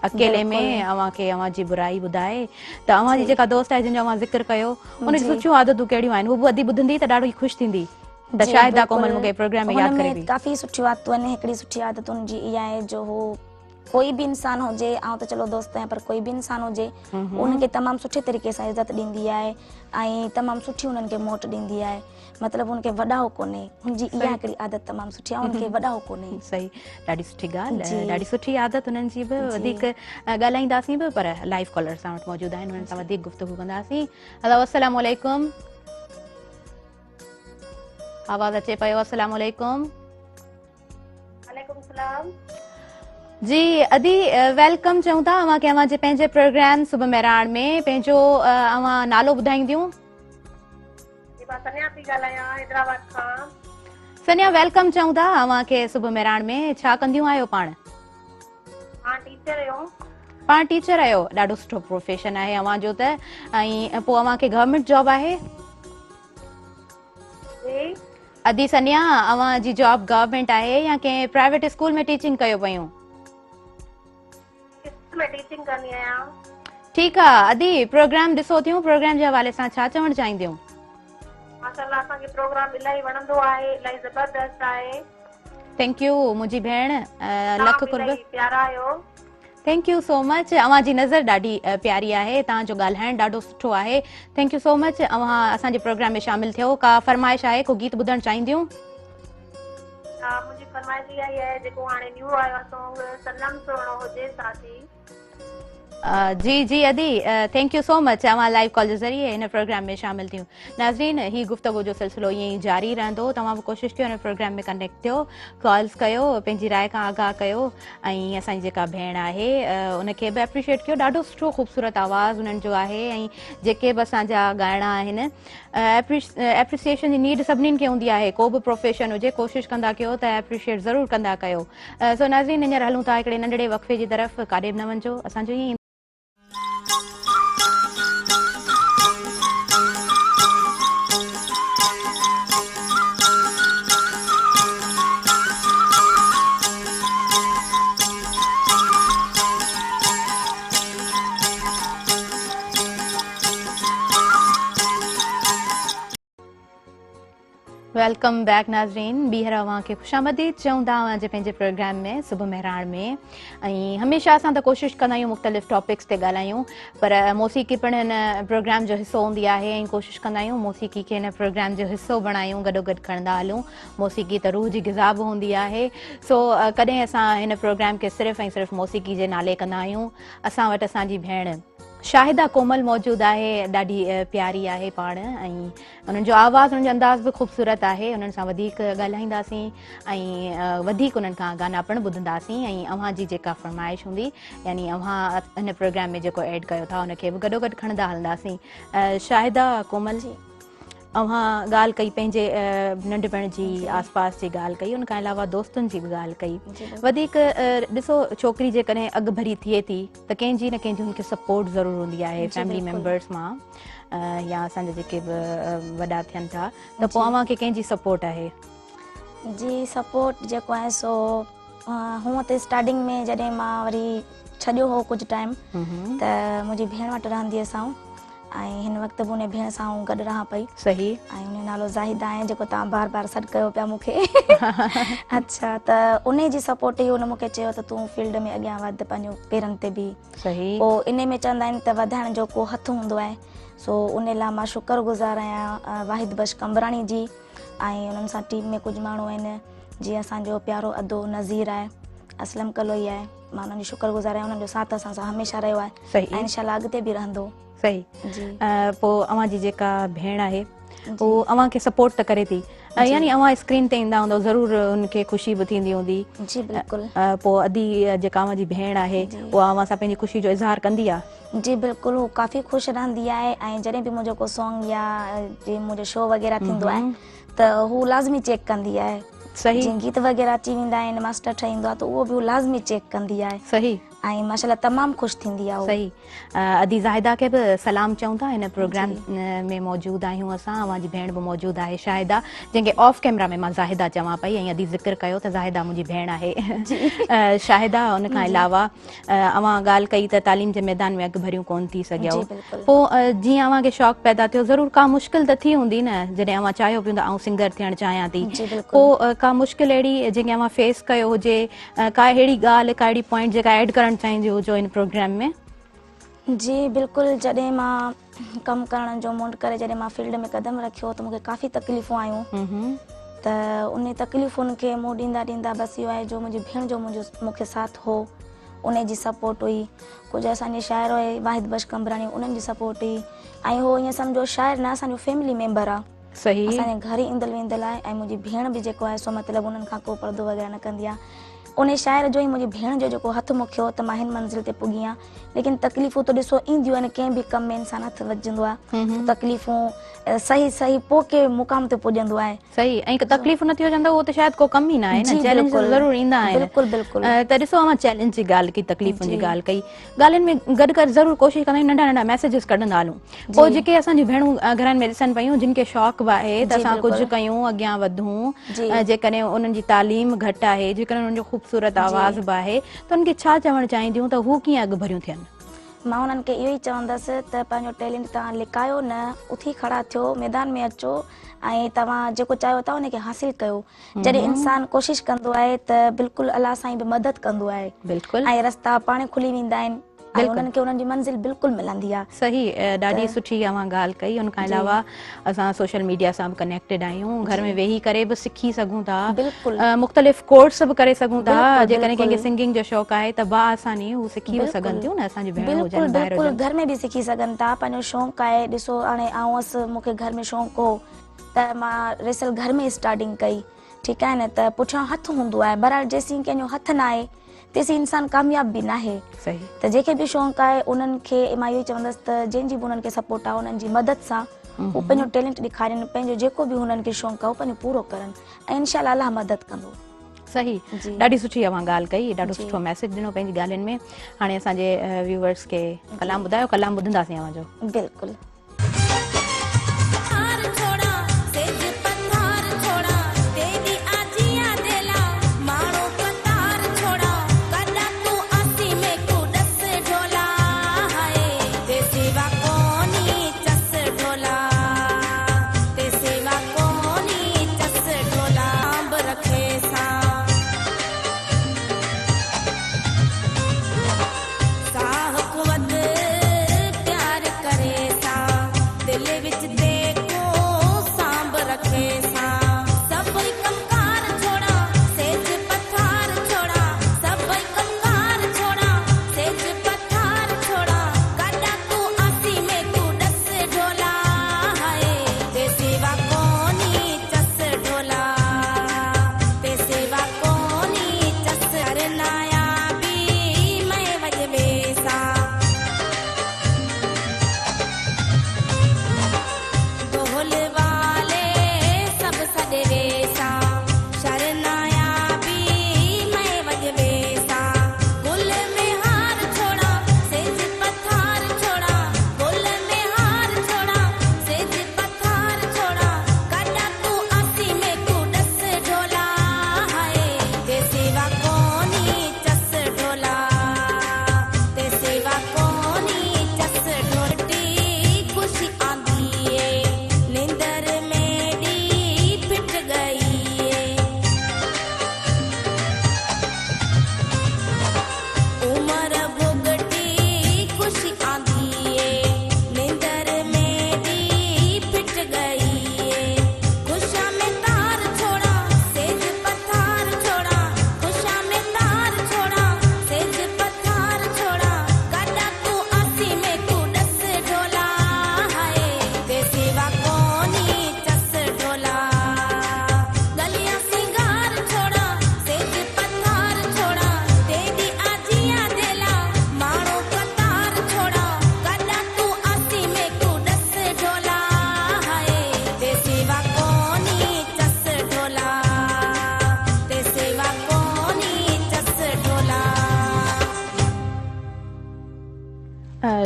अकेले में अव्हांखे अव्हांजी बुराई ॿुधाए। त अव्हांजी जेका दोस्त आहे जंहिंजो अव्हां ज़िक्र कयो, उन जी सुठियूं आदतूं कहिड़ियूं आहिनि, हू बि अधी ॿुधंदी त ॾाढो ई ख़ुशि थींदी त शाहिदा कोमल मूंखे प्रोग्राम में यादि करे। काफ़ी सुठियूं आदतूं आहिनि। हिकिड़ी सुठी आदत उनजी इहा आहे जो हो कोई बि इंसानु हुजे, आउं त चलो दोस्त आहियां, पर कोई बि इंसानु हुजे उनखे तमामु सुठे तरीक़े सां इज़त ॾींदी आहे ऐं तमामु सुठी उन्हनि खे मोट ॾींदी आहे, मतिलबु उनखे वॾाओ कोन्हे। हुनजी इहा हिकिड़ी आदत तमामु सुठी आहे, उनखे वॾाओ कोन्हे। सही, ॾाढी सुठी ॻाल्हि, ॾाढी सुठी आदत उन्हनि जी बि। वधीक ॻाल्हाईंदासीं बि, पर लाइव कॉलर असां वटि मौजूदु आहिनि, हुननि सां वधीक गुफ़्तगू कंदासीं। हेलो, अस्सलाम वालेकुम। आवाज़ अचे पियो? अस्सलाम वालेकुम। वालेकुम सलाम। जी अदी, वेलकम चऊं था अव्हांखे अव्हांजे पंहिंजे प्रोग्राम सुबह मेराण में। पंहिंजो अव्हां नालो ॿुधाईंदियूं? जी मां सन्या थी ॻाल्हायां, हैदराबाद खां। सन्या, वेलकम चऊं था अव्हांखे सुबह मेराण में। छा कंदियूं आहियो पाण? मां टीचर आहियां। पाण टीचर आहियो, ॾाढो सुठो प्रोफेशन आहे अव्हांजो त। ऐं पोइ अव्हांखे गवर्नमेंट जॉब आहे? जी। अदी सन्या, अव्हांजी जॉब गवर्नमेंट आहे या कंहिं प्राइवेट स्कूल में टीचिंग कयो पियूं? स्कूल में टीचिंग कंदी आहियां। ठीकु आहे अदी, प्रोग्राम ॾिसो थियूं, प्रोग्राम जे हवाले सां छा चवणु चाहींदियूं? माशाल्लाह, असांखे प्रोग्राम इलाही वणंदो आहे, इलाही ज़बरदस्त आहे। थैंक यू मुंहिंजी भेण, लख कुर्ब। प्यारा आहियो। Thank you so much. अव्हांजी नज़र ॾाढी प्यारी आहे, तव्हांजो ॻाल्हाइणु ॾाढो सुठो आहे। Thank you so much. अव्हां असांजे प्रोग्राम में शामिल थियो। का फरमाइश आहे, को गीत ॿुधणु चाहींदियूं? मुंहिंजी फरमाइश इहा ई आहे जेको हाणे न्यू आयो आहे सॉन्ग, सनम सुहिणो हुजे साथी। जी जी अदी, थैंक यू सो मच। अवां लाइव कॉल जे ज़रिए हिन प्रोग्राम में शामिल थियूं। नाज़रीन, ही गुफ़्तगू जो सिलसिलो ईअं ई जारी रहंदो। तव्हां बि कोशिशि कयो हिन प्रोग्राम में कनेक्ट थियो, कॉल्स कयो, पंहिंजी राय खां आगाह कयो ऐं असांजी जेका भेण आहे उनखे बि एप्रिशिएट कयो। ॾाढो सुठो ख़ूबसूरत आवाज़ उन्हनि जो आहे ऐं जेके बि असांजा ॻाइणा आहिनि, एप्रिसिएशन जी नीड सभिनीनि खे हूंदी आहे। को बि प्रोफेशन हुजे, कोशिशि कंदा कयो त एप्रिशिएट ज़रूरु कंदा कयो। सो नाज़रीन, हींअर हलूं था हिकिड़े नंढड़े वक़फ़े जी तरफ़। काॾे बि न वञिजो, असांजो ईअं वेलकम बैक नाज़रीन। ॿीहर अव्हांखे ख़ुशामदीद चऊं था अव्हांजे पंहिंजे प्रोग्राम में सुबुह मेहराण में। ऐं हमेशह असां त कोशिशि कंदा आहियूं मुख़्तलिफ़ टॉपिक्स ते ॻाल्हायूं, पर मौसीक़ी पिणु हिन प्रोग्राम जो हिसो हूंदी आहे ऐं कोशिशि कंदा आहियूं मौसीक़ी खे हिन प्रोग्राम जो हिसो बणायूं, गॾोगॾु खणंदा हलूं। मौसीक़ी त रूह जी ग़िज़ा बि हूंदी आहे। सो कॾहिं असां हिन प्रोग्राम खे सिर्फ़ु ऐं सिर्फ़ु मौसीक़ी जे नाले कंदा आहियूं। असां वटि असांजी भेण शाहिदा कोमल मौजूदु आहे, ॾाढी प्यारी आहे पाण, ऐं उन्हनि जो आवाज़ु, उन्हनि जो अंदाज़ बि ख़ूबसूरत आहे। उन्हनि सां वधीक ॻाल्हाईंदासीं ऐं वधीक उन्हनि खां गाना पिणु ॿुधंदासीं ऐं अव्हांजी जेका फरमाइश हूंदी, यानी अव्हां हिन प्रोग्राम में जेको एड कयो था उनखे बि गॾोगॾु खणंदा हलंदासीं। शाहिदा कोमल जी, अव्हां ॻाल्हि कई पंहिंजे नंढपण जी, आसपास जी ॻाल्हि कई, उन खां अलावा दोस्तनि जी बि ॻाल्हि कई। वधीक ॾिसो, छोकिरी जेकॾहिं अॻु भरी थिए थी त कंहिंजी न कंहिंजी हुनखे सपोर्ट ज़रूरु हूंदी आहे, फैमिली मेंबर्स मां या असांजा जेके बि वॾा थियनि था, त पोइ अव्हांखे कंहिंजी सपोर्ट आहे? जी, सपोर्ट जेको आहे सो हूअं त स्टार्टिंग में जॾहिं मां वरी छॾियो हो कुझु टाइम, त मुंहिंजी भेण वटि रहंदी हुअसि ऐं हिन वक़्तु बि उन भेण सां गॾु रहां पई। सही। ऐं उन नालो ज़ाहिदा आहे, जेको तव्हां बार बार सॾु कयो पिया मूंखे। अच्छा, त उन जी सपोर्ट ई उन मूंखे चयो त तूं फील्ड में अॻियां वधि, पंहिंजो पेरनि ते बि। सही। पोइ इन में चवंदा आहिनि त वधाइण जो को हथु हूंदो आहे। सो उन लाइ मां शुक्रगुज़ार आहियां वाहिद बश कंबराणी जी, ऐं उन्हनि सां टीम में कुझु माण्हू आहिनि, जीअं असांजो प्यारो अदो नज़ीर आहे, असलम कलोई आहे। मां उन्हनि जी शुक्रगुज़ार आहियां, उन्हनि जो साथ असां सां हमेशह रहियो आहे ऐं इंशाल्लाह अॻिते बि रहंदो। सही। पोइ अव्हांजी जेका भेण आहे उहो अव्हांखे सपोर्ट त करे थी, यानी अव्हां स्क्रीन ते ईंदा हूंदव, ज़रूरु उनखे ख़ुशी बि थींदी हूंदी। जी बिल्कुलु। पोइ अदी जेका अव्हांजी भेण आहे उहा अव्हां सां पंहिंजी ख़ुशी जो इज़हार कंदी आहे? जी बिल्कुलु, हू काफ़ी ख़ुशि रहंदी आहे ऐं जॾहिं बि मुंहिंजो को सॉन्ग या जीअं मुंहिंजो शो वग़ैरह थींदो आहे त हू लाज़मी चेक कंदी आहे। सही। जीअं गीत वग़ैरह अची वेंदा आहिनि, मास्टर ठहींदो आहे, त उहो बि लाज़मी चेक कंदी आहे। सही। ऐं माशाल्लाह तमामु ख़ुशि थींदी आहे। सही। अदी ज़ाहिदा खे बि सलाम चऊं था। हिन प्रोग्राम में मौजूदु आहियूं असां, अव्हांजी भेण बि मौजूदु आहे शाहिदा, जंहिंखे ऑफ कैमरा में मां ज़ाहिदा चवां पई ऐं अदी ज़िक्र कयो त ज़ाहिदा मुंहिंजी भेण आहे। शाहिदा, उन खां अलावा अव्हां ॻाल्हि कई त तालीम जे मैदान में अॻु भरियूं कोन थी सघियो। पोइ जीअं अव्हांखे शौक़ु पैदा थियो, ज़रूरु का मुश्किल त थी हूंदी न, जॾहिं अव्हां चाहियो पियो त आउं सिंगर थियणु चाहियां थी, पोइ का मुश्किल अहिड़ी जंहिंखे अव्हां फेस कयो हुजे, का अहिड़ी ॻाल्हि, का अहिड़ी पॉइंट जेका एड करणु चाहींदी हुजो इन प्रोग्राम में? जी बिल्कुलु, जॾहिं मां कमु करण जो मुंड करे जॾहिं मां फील्ड में क़दम रखियो त मूंखे काफ़ी तकलीफ़ूं आयूं, त उन तकलीफ़ुनि खे मुंहुं ॾींदा ॾींदा बसि इहो आहे जो मुंहिंजी भेण जो मूंखे साथ हो, उन जी सपोर्ट हुई। कुझु असांजे शाइर हुए वाहिद बश कंबराणी, उन्हनि जी सपोर्ट हुई। ऐं हो ईअं सम्झो शाइर न, असांजो फैमिली मेंबर आहे। सही। असांजे घर ई ईंदल वेंदल आहे ऐं मुंहिंजी भेण बि जेको आहे सो मतिलबु उन्हनि खां को पर्दो वग़ैरह न कंदी आहे। उन शाइर जो ई मुंहिंजी भेण जो जेको हथु मुखियो त मां हिन मंज़िल ते पुॼी आहियां। लेकिन तकलीफ़ूं त ॾिसो ईंदियूं आहिनि, कंहिं बि कम में इंसानु हथु वझंदो आहे, तकलीफ़ूं सही सही पोइ के मुक़ाम ते पुॼंदो आहे। सही। ऐं तकलीफ़ न थी वञंदा, उहो त शायदि को कम ई न आहे न, चैलेंज ज़रूरु ईंदा आहिनि। बिल्कुलु बिल्कुलु। त ॾिसो, अव्हां चैलेंज जी ॻाल्हि कई, तकलीफ़ुनि जी ॻाल्हि कई, ॻाल्हियुनि में गॾु गॾु ज़रूरु कोशिशि कंदा आहियूं नंढा नंढा मैसेजिस कढंदा हलूं। पोइ जेके असांजी भेणूं घरनि में ॾिसनि पियूं, जिन खे शौक़ु बि आहे त असां कुझु कयूं, अॻियां वधूं, जेकॾहिं उन्हनि जी तालीम घटि आहे, जेकॾहिं उन्हनि जो ख़ूबसूरत आवाज़ बि आहे, त उनखे छा चवणु चाहींदियूं त हू कीअं अॻु भरियूं थियनि? मां उन्हनि खे इहो ई चवंदसि त पंहिंजो टैलेंट तव्हां लिकायो न, उथी खड़ा थियो, मैदान में अचो ऐं तव्हां जेको चाहियो था उनखे हासिलु कयो। जॾहिं इंसानु कोशिशि कंदो आहे त बिल्कुलु अलाह साईं बि मदद कंदो आहे। बिल्कुलु। ऐं रस्ता पाण खुली वेंदा आहिनि। ऐं उन्हनि खे उन्हनि जी मंज़िल बिल्कुलु मिलंदी आहे। सही, ॾाढी सुठी अवां ॻाल्हि कई। उन खां अलावा असां सोशल मीडिया सां बि कनेक्टेड आहियूं, घर में वेही करे बि सिखी सघूं था, मुख़्तलिफ़ कोर्स बि करे सघूं था। जेकॾहिं कंहिंखे सिंगिंग जो शौक़ु आहे त बाआसानी हू सिखी बि सघनि थियूं न, असांजी भेण हुजनि ॿाहिरि हुजनि, घर में बि सिखी सघनि था। पंहिंजो शौक़ु आहे, ॾिसो हाणे आउं हुअसि, मूंखे घर में शौक़ु हो त मां रिसल घर में स्टार्टिंग कई, ठीकु आहे न, त पुठियां हथु हूंदो आहे, बहरहाल जेसीं कंहिंजो हथु न आहे तेसीं इंसान कामयाब बि न आहे। सही, त जेके बि शौक़ु आहे उन्हनि खे मां इहो ई चवंदसि त जंहिंजी बि उन्हनि खे सपोर्ट आहे, उन्हनि जी मदद सां हू पंहिंजो टैलेंट ॾेखारनि, पंहिंजो जेको बि हुननि खे शौक़ु आहे उहो पंहिंजो पूरो करनि ऐं इंशाअल्लाह अल्लाह मदद कंदो। सही, ॾाढी सुठी अवां ॻाल्हि कई, ॾाढो सुठो मैसेज ॾिनो पंहिंजी ॻाल्हियुनि में। हाणे असांजे व्यूअर्स खे कलाम ॿुधायो, कलाम ॿुधंदासीं अवां जो। बिल्कुलु।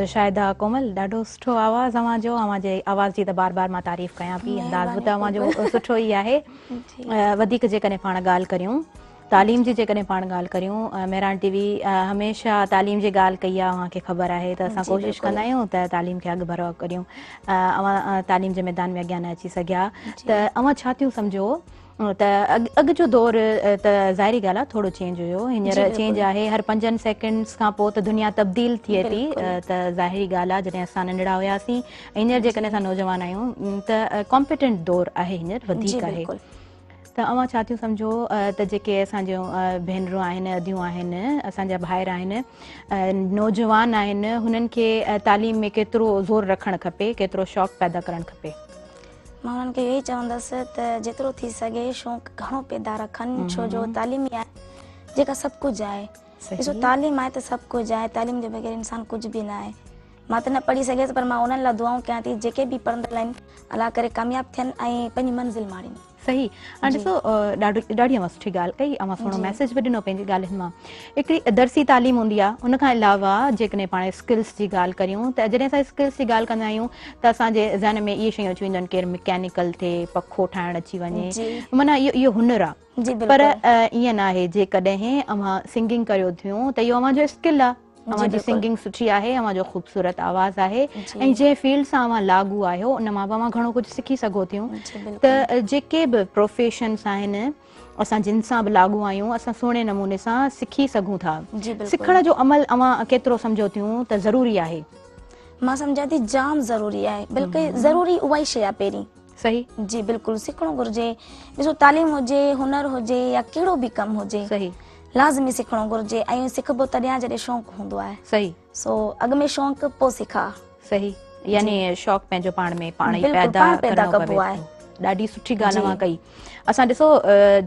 शाहिदा कोमल, ॾाढो सुठो आवाज़ अवां जो, अवां जे आवाज़ जी त बार बार मां तारीफ़ कयां पई, अंदाज़ बि त अवां जो सुठो ई आहे। वधीक जेकॾहिं पाण ॻाल्हि करियूं तालीम जी, जेकॾहिं पाण ॻाल्हि करियूं, मेहरान टीवी हमेशह तालीम जी ॻाल्हि कई आहे, अव्हांखे ख़बर आहे त असां कोशिशि कंदा आहियूं त तालीम खे अॻु भरो करियूं, अव्हां तालीम जे मैदान में अॻियां न अची सघिया, त अव्हां छा थियूं सम्झो त अॻु जो दौरु त ज़ाहिरी ॻाल्हि आहे थोरो चेंज हुयो, हींअर चेंज आहे, हर 5 सेकेंड्स खां पोइ त दुनिया तब्दील थिए थी, त ज़ाहिरी ॻाल्हि आहे जॾहिं असां नंढड़ा हुयासीं, हींअर जेकॾहिं असां नौजवान आहियूं त कॉम्पिटेंट दौरु आहे, हींअर वधीक आहे, त अव्हां छा थियूं सम्झो त जेके असांजूं भेनरूं आहिनि, अदियूं आहिनि, असांजा भाइर आहिनि, नौजवान आहिनि, हुननि खे तालीम में केतिरो ज़ोर रखणु खपे, केतिरो शौक़ु पैदा करणु खपे? मां उन्हनि खे इहो ई चवंदसि त जेतिरो थी सघे शौक़ु घणो पैदा रखनि, छो जो तालीम ई आहे जेका सभु कुझु आहे। ॾिसो तालीम आहे त सभु कुझु आहे, तालीम जे बग़ैर इंसान कुझु बि न आहे। मां त न पढ़ी सघियसि पर मां उन्हनि लाइ दुआऊं कयां थी जेके बि पढ़ंदड़ आहिनि अलाह करे कामयाबु थियनि ऐं पंहिंजी मंज़िल माणीनि। सही, हाणे ॾिसो ॾाढी अवां सुठी ॻाल्हि कई, अवां सुहिणो मैसेज बि ॾिनो पंहिंजी ॻाल्हियुनि मां। हिकिड़ी दर्सी तालीम हूंदी आहे, उन खां अलावा जेकॾहिं पाण स्किल्स जी ॻाल्हि करियूं त जॾहिं असां स्किल्स जी ॻाल्हि कंदा आहियूं त असांजे ज़हन में इहे शयूं अची वेंदियूं आहिनि, केरु मैकेनिकल थिए, पखो ठाहिणु अची वञे, माना इहो हुनर आहे, पर ईअं न आहे। जेकॾहिं अवां सिंगिंग करियो थियूं त इहो अवां जो स्किल आहे, अवां जी सिंगिंग सुठी आहे, अवां जो ख़ूबसूरत आवाज़ आहे, ऐं जंहिं फील्ड सां अवां लागू आहियो उन मां बि अवां घणो कुझु सिखी सघो थियूं। त जेके बि प्रोफेशन्स आहिनि असां जिन सां बि लागू आहियूं असां सुहिणे नमूने सां सिखी सघूं था। जी बिल्कुलु। सिखण जो अमल अवां केतिरो सम्झो थियूं त ज़रूरी आहे? मां सम्झां थी जाम ज़रूरी आहे, बल्कि ज़रूरी उहा ई शइ आहे पहिरीं। सही जी बिल्कुलु, सिखणो घुरिजे। ॾिसो तालीम हुजे, हुनर हुजे या कहिड़ो बि कमु हुजे, सही लाज़मी सिखणो घुरिजे ऐं सिखबो तॾहिं जॾहिं शौक़ु हूंदो आहे। सही सो अॻ में शौक़ु पोइ सिखा। सही, यानी शौक़ु पंहिंजो पाण में पाण ई बिल्कुलु, पैदा पाण पैदा करणो कबो पवे आहे। थो। ॾाढी सुठी ॻाल्हि जी। अवां कई। असां ॾिसो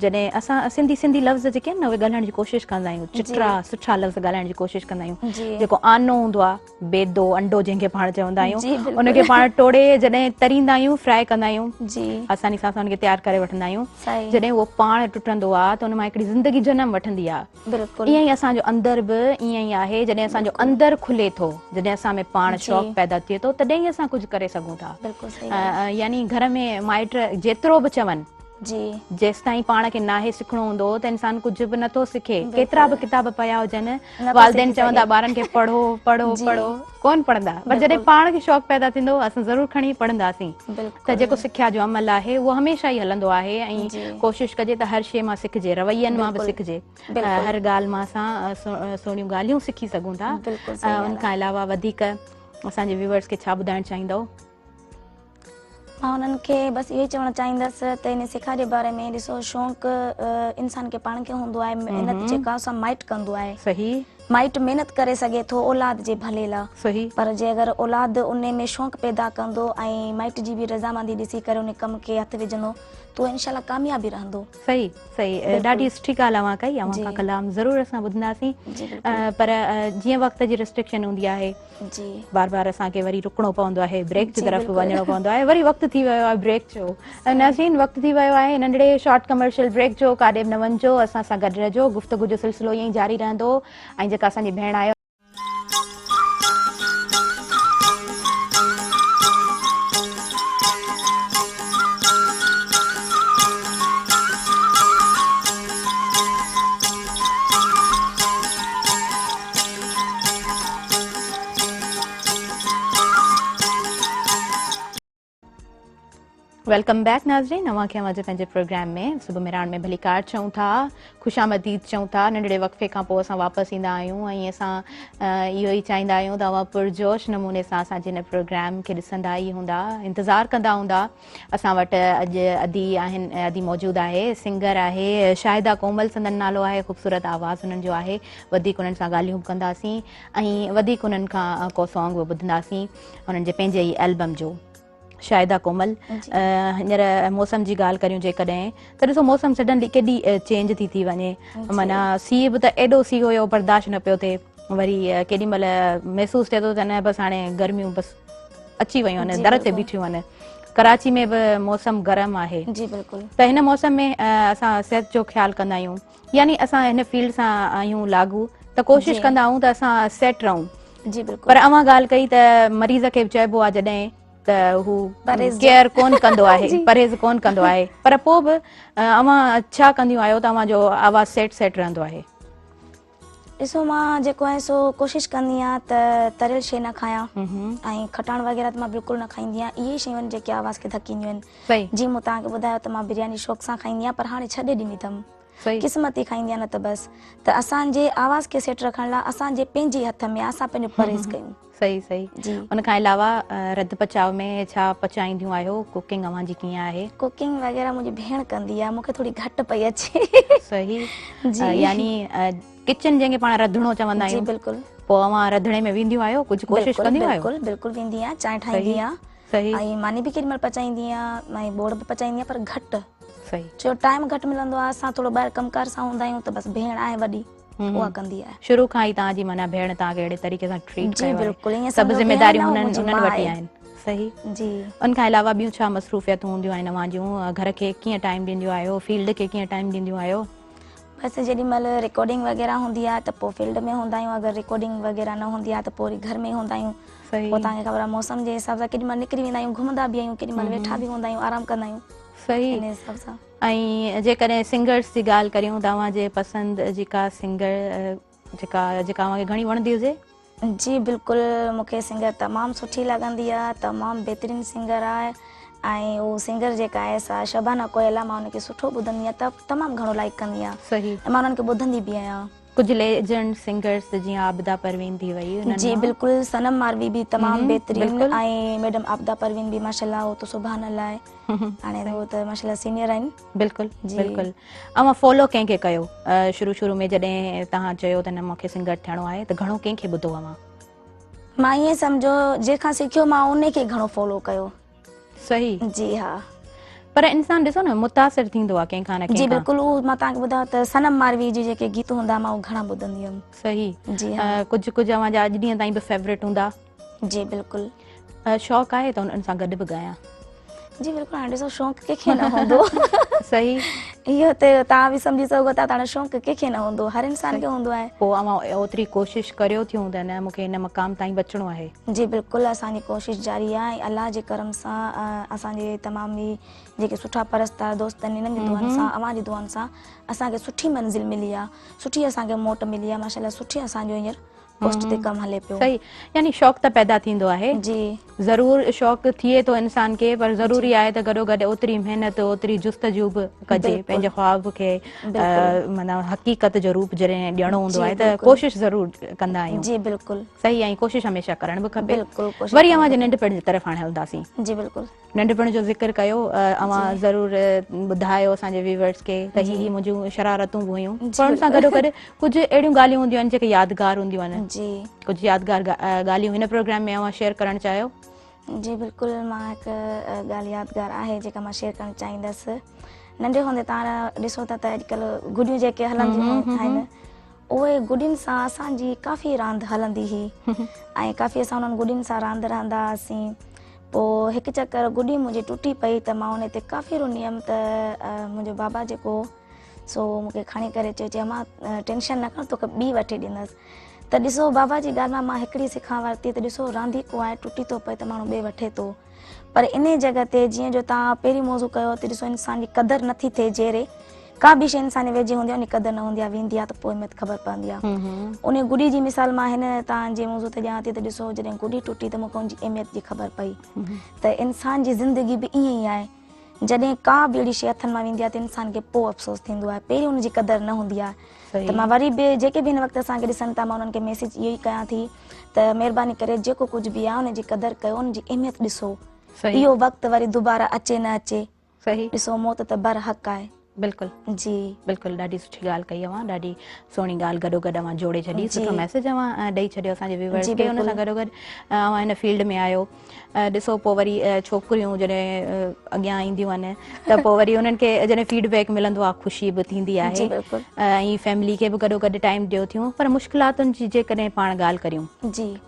जॾहिं असां सिंधी लफ़्ज़ जेके आहिनि न उहे ॻाल्हाइण जी कोशिशि कंदा आहियूं, चिटरा सुठा लफ़्ज़ ॻाल्हाइण जी कोशिशि कंदा आहियूं। जी। जेको आनो हूंदो आहे, बेदो अंडो जंहिंखे पाण चवंदा आहियूं, जी, बिल्कुलु। उनखे पाण टोड़े जॾहिं तरींदा आहियूं, फ्राए कंदा आहियूं, जी आसानी सां असां उनखे तयारु करे वठंदा आहियूं। सही। जॾहिं उहो पाण टुटंदो आहे त उन मां हिकिड़ी ज़िंदगी जनम वठंदी आहे। बिल्कुलु ईअं ई असांजो अंदर बि ईअं ई आहे। जॾहिं असांजो अंदर खुले थो, जॾहिं असां में पाण जी। शौक़ु पैदा थिए थो, तॾहिं ई असां कुझु करे सघूं था। बिल्कुलु सही। यानी घर में माइट जेतिरो बि चवनि, जी जेसि ताईं पाण खे नाहे सिखणो हूंदो त इंसान कुझु बि नथो सिखे। बिल्कुलु। केतिरा बि किताब पिया हुजनि, नथो वालदेन सिखी चवंदा सघे। ॿारनि खे पढ़ो पढ़ो जी। पढ़ो, कोन पढ़ंदा। पर जॾहिं बिल्कुलु। पाण खे शौक़ु पैदा थींदो असां ज़रूरु खणी पढ़ंदासीं। त बिल्कुलु। जेको सिख्या जो अमल आहे उहो हमेशह ई हलंदो आहे ऐं जी। कोशिशि कजे त हर शइ मां सिखजे, रवैयनि मां बि बिल्कुलु। सिखजे। बिल्कुलु। हर ॻाल्हि मां असां सुहिणियूं ॻाल्हियूं सिखी सघूं था। बिल्कुलु सही ॻाल्हि उन खां अलावा वधीक असांजे व्यूअर्स खे छा ॿुधाइणु चाहींदव? मां हुननि खे बसि इहो ई चवणु चाहींदसि त इन सिखा जे बारे में ॾिसो, शौक़ु इंसान खे पाण खे हूंदो आहे, महिनत जेका सां माइट कंदो आहे। सही माइट महिनत करे सघे थो औलाद जे भले लाइ, सही पर जे अगरि औलाद उन में शौक़ु पैदा कंदो ऐं माइट जी बि रज़ामंदी ॾिसी करे उन कम खे हथु विझंदो त उहो इनशाला कामयाबी रहंदो। सही सही, ॾाढी सुठी ॻाल्हि अवां कई। अवां खां कलाम ज़रूरु असां ॿुधंदासीं। जी बिल्कुलु। पर जीअं वक़्त जी रिस्ट्रिक्शन हूंदी आहे, जी बार बार असांखे वरी रुकणो पवंदो आहे, ब्रेक जी जी, तरफ़ बिल्कुलु। वञणो पवंदो आहे। वरी वक़्तु थी वियो आहे ब्रेक जो। नाज़रीन, वक़्तु थी वियो आहे नंढड़े शॉर्ट कमर्शियल ब्रेक जो। काॾे बि न वञिजो, असां सां गॾु रहिजो। गुफ़्तगू जो सिलसिलो ईअं ई जारी रहंदो। ऐं जेका असांजी भेण आयो वेलकम बैक नाज़रीन। अवां खे अवां जे पंहिंजे प्रोग्राम में सुबुह मिराण में भली कार चऊं था, ख़ुशामदीद चऊं था। नंढड़े वक़फ़े खां पोइ असां वापसि ईंदा आहियूं ऐं असां इहो ई चाहींदा आहियूं त अवां पुरजोश नमूने सां असांजे हिन प्रोग्राम खे ॾिसंदा ई हूंदा, इंतज़ारु कंदा हूंदा। असां वटि अॼु अदी आहिनि, अदी मौजूदु आहे, सिंगर आहे शाहिदा कोमल, संदन नालो आहे, ख़ूबसूरत आवाज़ हुननि जो आहे। वधीक उन्हनि सां ॻाल्हियूं बि कंदासीं ऐं वधीक उन्हनि खां को सॉन्ग बि ॿुधंदासीं हुननि जे पंहिंजे ई एल्बम जो। शाहिदा कोमल, हींअर मौसम जी ॻाल्हि करियूं जेकॾहिं त ॾिसो मौसम सडनली केॾी चेंज थी वञे। माना सीउ बि त एॾो सीउ हुयो, बर्दाश्त न पियो थिए। वरी केॾी महिल महसूसु थिए थो त न बसि हाणे गर्मियूं बसि अची वियूं आहिनि, दर ते बीठियूं आहिनि। कराची में बि मौसम गरम आहे। जी बिल्कुलु। त हिन मौसम में असां सिहत जो ख़्यालु कंदा आहियूं, यानी असां हिन फील्ड सां आहियूं लागू, त कोशिशि कंदा आहियूं त असां सेट रहूं। जी बिल्कुलु। पर अवां ॻाल्हि कई त मरीज़ खे बि चइबो आहे जॾहिं त हू केयर कोन कंदो आहे, परहेज़ कोन कंदो आहे, पर पोइ बि अवां छा कंदियूं आहियो त अवां जो आवाज़ सेट रहंदो आहे? ॾिसो, मां जेको आहे सो कोशिशि कंदी आहियां त तरियल शइ न खायां ऐं खटाण वग़ैरह त मां बिल्कुलु न खाईंदी आहियां। इहे शयूं आहिनि जेके आवाज़ खे धकींदियूं आहिनि। सही। जीअं मूं तव्हांखे ॿुधायो त मां बिरयानी शौक़ सां खाईंदी आहियां, पर हाणे छॾे ॾिनी अथमि। क़िस्मत ई खाईंदी आहियां, न त बसि। त असांजे आवाज़ खे सेट रखण लाइ असांजे पंहिंजे हथ में असां पंहिंजो परहेज़ कयूं। सही सही। जी। उन खां अलावा रध पचाव में छा पचाईंदियूं आहियो? कुकिंग अवां जी कीअं आहे? कुकिंग वग़ैरह मुंहिंजी भेण कंदी आहे, मूंखे थोरी घटि पई अचे। सही। जी। यानी किचन जंहिंखे पाण रधिणो चवंदा आहियूं। जी बिल्कुलु। पोइ अवां रधिणे में वेंदियूं आहियो, कुझु कोशिशि कंदियूं आहियो? बिल्कुलु बिल्कुलु वेंदी आहियां, चांहि ठाहींदी आहियां। सही। ऐं मानी बि केॾी महिल पचाईंदी आहियां, ऐं बोड़ बि पचाईंदी आहियां, पर घटि। सही। छो टाइम घटि मिलंदो आहे, असां थोरो ॿाहिरि कमकार सां हूंदा आहियूं, त बसि भेण आहे वॾी, उहा कंदी आहे। शुरू खां ई तव्हांजी माना भेण तव्हांखे अहिड़े तरीक़े सां ट्रीट कयो आहे? जी बिल्कुलु, ईअं सभु ज़िमेदारियूं हुननि वटि आहिनि। सही। जी। उन खां अलावा ॿियूं छा मसरूफ़ियतूं हूंदियूं आहिनि अवां जूं? घर खे कीअं टाइम ॾींदियूं आहियो? फील्ड खे कीअं टाइम ॾींदियूं आहियो? बसि जेॾी महिल रिकॉर्डिंग वग़ैरह हूंदी आहे त पोइ फील्ड में हूंदा आहियूं, अगरि रिकॉर्डिंग वग़ैरह न हूंदी आहे त पोइ वरी घर में हूंदा आहियूं। पोइ तव्हांखे ख़बर आहे मौसम जे हिसाब सां केॾी महिल निकिरी वेंदा आहियूं, घुमंदा बि आहियूं, केॾी महिल वेठा बि हूंदा आहियूं, आराम कंदा आहियूं। सही। इन हिसाब सां। ऐं जेकॾहिं सिंगर्स जी ॻाल्हि करियूं, तव्हांजे पसंदि जी का सिंगर जेका अव्हांखे घणी वणंदी हुजे? जी बिल्कुलु, मूंखे सिंगर तमामु सुठी लॻंदी आहे, तमामु बहितरीनु सिंगर आहे ऐं उहो सिंगर जेका आहे सा शबाना कोयला, मां हुनखे सुठो ॿुधंदी आहियां, तमामु घणो लाइक कंदी आहियां सही ऐं मां हुननि खे ॿुधंदी बि आहियां। कुछ लेजेंड सिंगर्स जीअं आबिदा परवीन थी वई उन्हनि जी मां। बिल्कुलु, सनम मारवी बि तमामु बहितरीन बिल्कुलु। ऐं मैडम आबिदा परवीन बि माशाल्लाह उहो त सुभान अल्लाह आहे, हाणे उहो त माशाल्लाह सीनियर आहिनि। बिल्कुलु जी। बिल्कुलु। अवां फॉलो कंहिंखे कयो शुरू में जॾहिं तव्हां चयो त न मूंखे सिंगर थियणो आहे त घणो कंहिंखे ॿुधो अवां? मां ईअं सम्झो जंहिंखां सिखियो मां उन खे घणो फॉलो कयो। सही। जी हा। पर इंसान ॾिसो न मुतासिर थींदो आहे कंहिंखां न जी कंहिंखां। बिल्कुलु, उहो मां तव्हांखे ॿुधायो त सनम मारवी जी जेके गीत हूंदा मां उहे घणा ॿुधंदी हुयमि। सही। जी हा। कुझु कुझु अवां जा अॼु ॾींहं ताईं बि फेवरेट हूंदा। जी बिल्कुलु। शौक़ु आहे त उन्हनि सां गॾु बि ॻायां? जी बिल्कुलु, हाणे ॾिसो शौक़ु कंहिंखे न हूंदो। सही। इहो त तव्हां बि सम्झी सघो था, तव्हां शौक़ु कंहिंखे न हूंदो, हर इंसान खे हूंदो आहे। पोइ अवां ओतिरी कोशिशि करियो थियूं त न मूंखे हिन मक़ाम ताईं बचिणो आहे। जी बिल्कुलु, असांजी कोशिशि जारी आहे ऐं अलाह जे करम सां असांजे तमामु ई जेके सुठा परस्तार दोस्त आहिनि इन्हनि जी दुआनि सां, अवां जी दुआनि सां असांखे सुठी मंज़िल मिली आहे, सुठी असांखे मोट मिली आहे, माशाल्लाह सुठी असांजो हींअर पोस्ट ते कमु हले पियो। सही, यानी शौक़ु त पैदा थींदो आहे। जी ज़रूर शौक़ु थिए थो इंसान खे, पर ज़रूरी आहे त गॾो गॾु ओतिरी महिनत ओतिरी जुस्तजू बि कजे, पंहिंजे ख्वाब खे माना हक़ीक़त जो रूप जॾहिं ॾियणो हूंदो आहे त कोशिशि ज़रूर कंदा आहियूं। जी बिल्कुलु। सही, ऐं कोशिशि हमेशह करणु बि खपे। बिल्कुलु कोशिशि वरी अवां जे नंढपण जी तरफ़ हाणे हलंदासीं। जी बिल्कुलु। नंढपण जो ज़िक्र कयो, अवां ज़रूरु ॿुधायो असांजे व्यूअर्स खे त ही मुंहिंजूं शरारतूं बि हुयूं, पर हुन सां गॾो गॾु कुझु अहिड़ियूं ॻाल्हियूं हूंदियूं आहिनि जेके यादगार हूंदियूं आहिनि। जी कुझु यादगार ॻाल्हियूं हिन प्रोग्राम में अवां शेयर करणु चाहियो? जी बिल्कुलु, मां हिकु ॻाल्हि यादगार आहे जेका मां शेयर करणु चाहींदसि। नंढे हूंदे तव्हां ॾिसो था त अॼुकल्ह गुॾियूं जेके हलंदियूं आहिनि, उहे गुॾियुनि सां असांजी काफ़ी रांदि हलंदी हुई ऐं काफ़ी असां उन्हनि गुॾियुनि सां रांदि रहंदा हुआसीं। पोइ हिकु चकर गुॾी मुंहिंजी टुटी पई त मां उन ते काफ़ी रुनी हुयमि त मुंहिंजो बाबा जेको सो मूंखे खणी करे चयो मां टेंशन न खण, तोखे ॿी वठी ॾींदसि। त ॾिसो बाबा जी ॻाल्हि मां हिकिड़ी सिखा वरिती त ॾिसो रांदीको आहे, टुटी थो पए त माण्हू ॿिए वठे थो, पर इन जॻह ते जीअं जो तव्हां पहिरीं मौज़ू कयो त ॾिसो इंसान जी क़दुरु नथी थिए, जहिड़े का बि शइ इंसान वेझी हूंदी आहे उन क़दुरु न हूंदी आहे, वेंदी आहे त पोइ अहमियत ख़बर पवंदी आहे। उन गुॾी जी मिसाल मां हिन तव्हांजे मौज़ू ते ॾियां थी त ॾिसो जॾहिं गुॾी टुटी त मूंखे हुनजी अहमियत जी ख़बर पई त इंसान जी ज़िंदगी बि ईअं ई आहे, जॾहिं का बि अहिड़ी शइ हथनि मां वेंदी आहे त इंसान खे पोइ अफ़सोस थींदो आहे, पहिरीं हुनजी क़दुरु न हूंदी आहे। त मां वरी बि जेके बि हिन वक़्तु असांखे ॾिसनि था, मां उन्हनि खे मैसेज इहो ई कयां थी त महिरबानी करे जेको कुझु बि आहे हुनजी क़दुरु कयो, हुनजी अहमियत ॾिसो। इहो वक़्तु वरी दुबारा अचे न अचे, सही ॾिसो मौत त बर हक़ आहे। बिल्कुलु जी बिल्कुलु, ॾाढी सुठी ॻाल्हि कई अवां, ॾाढी सुहिणी ॻाल्हि गॾो गॾु अवां जोड़े छॾी, सुठो मैसेज अवां ॾेई छॾियो असांजे व्यूअर्स खे। हुन सां गॾो गॾु अवां हिन फील्ड में आयो, ॾिसो पोइ वरी छोकिरियूं जॾहिं अॻियां ईंदियूं आहिनि त पोइ वरी उन्हनि खे जॾहिं फीडबैक मिलंदो आहे ख़ुशी बि थींदी आहे ऐं फैमिली खे बि गॾो गॾु टाइम ॾियो थियूं। पर मुश्किलातुनि जी जेकॾहिं पाण ॻाल्हि करियूं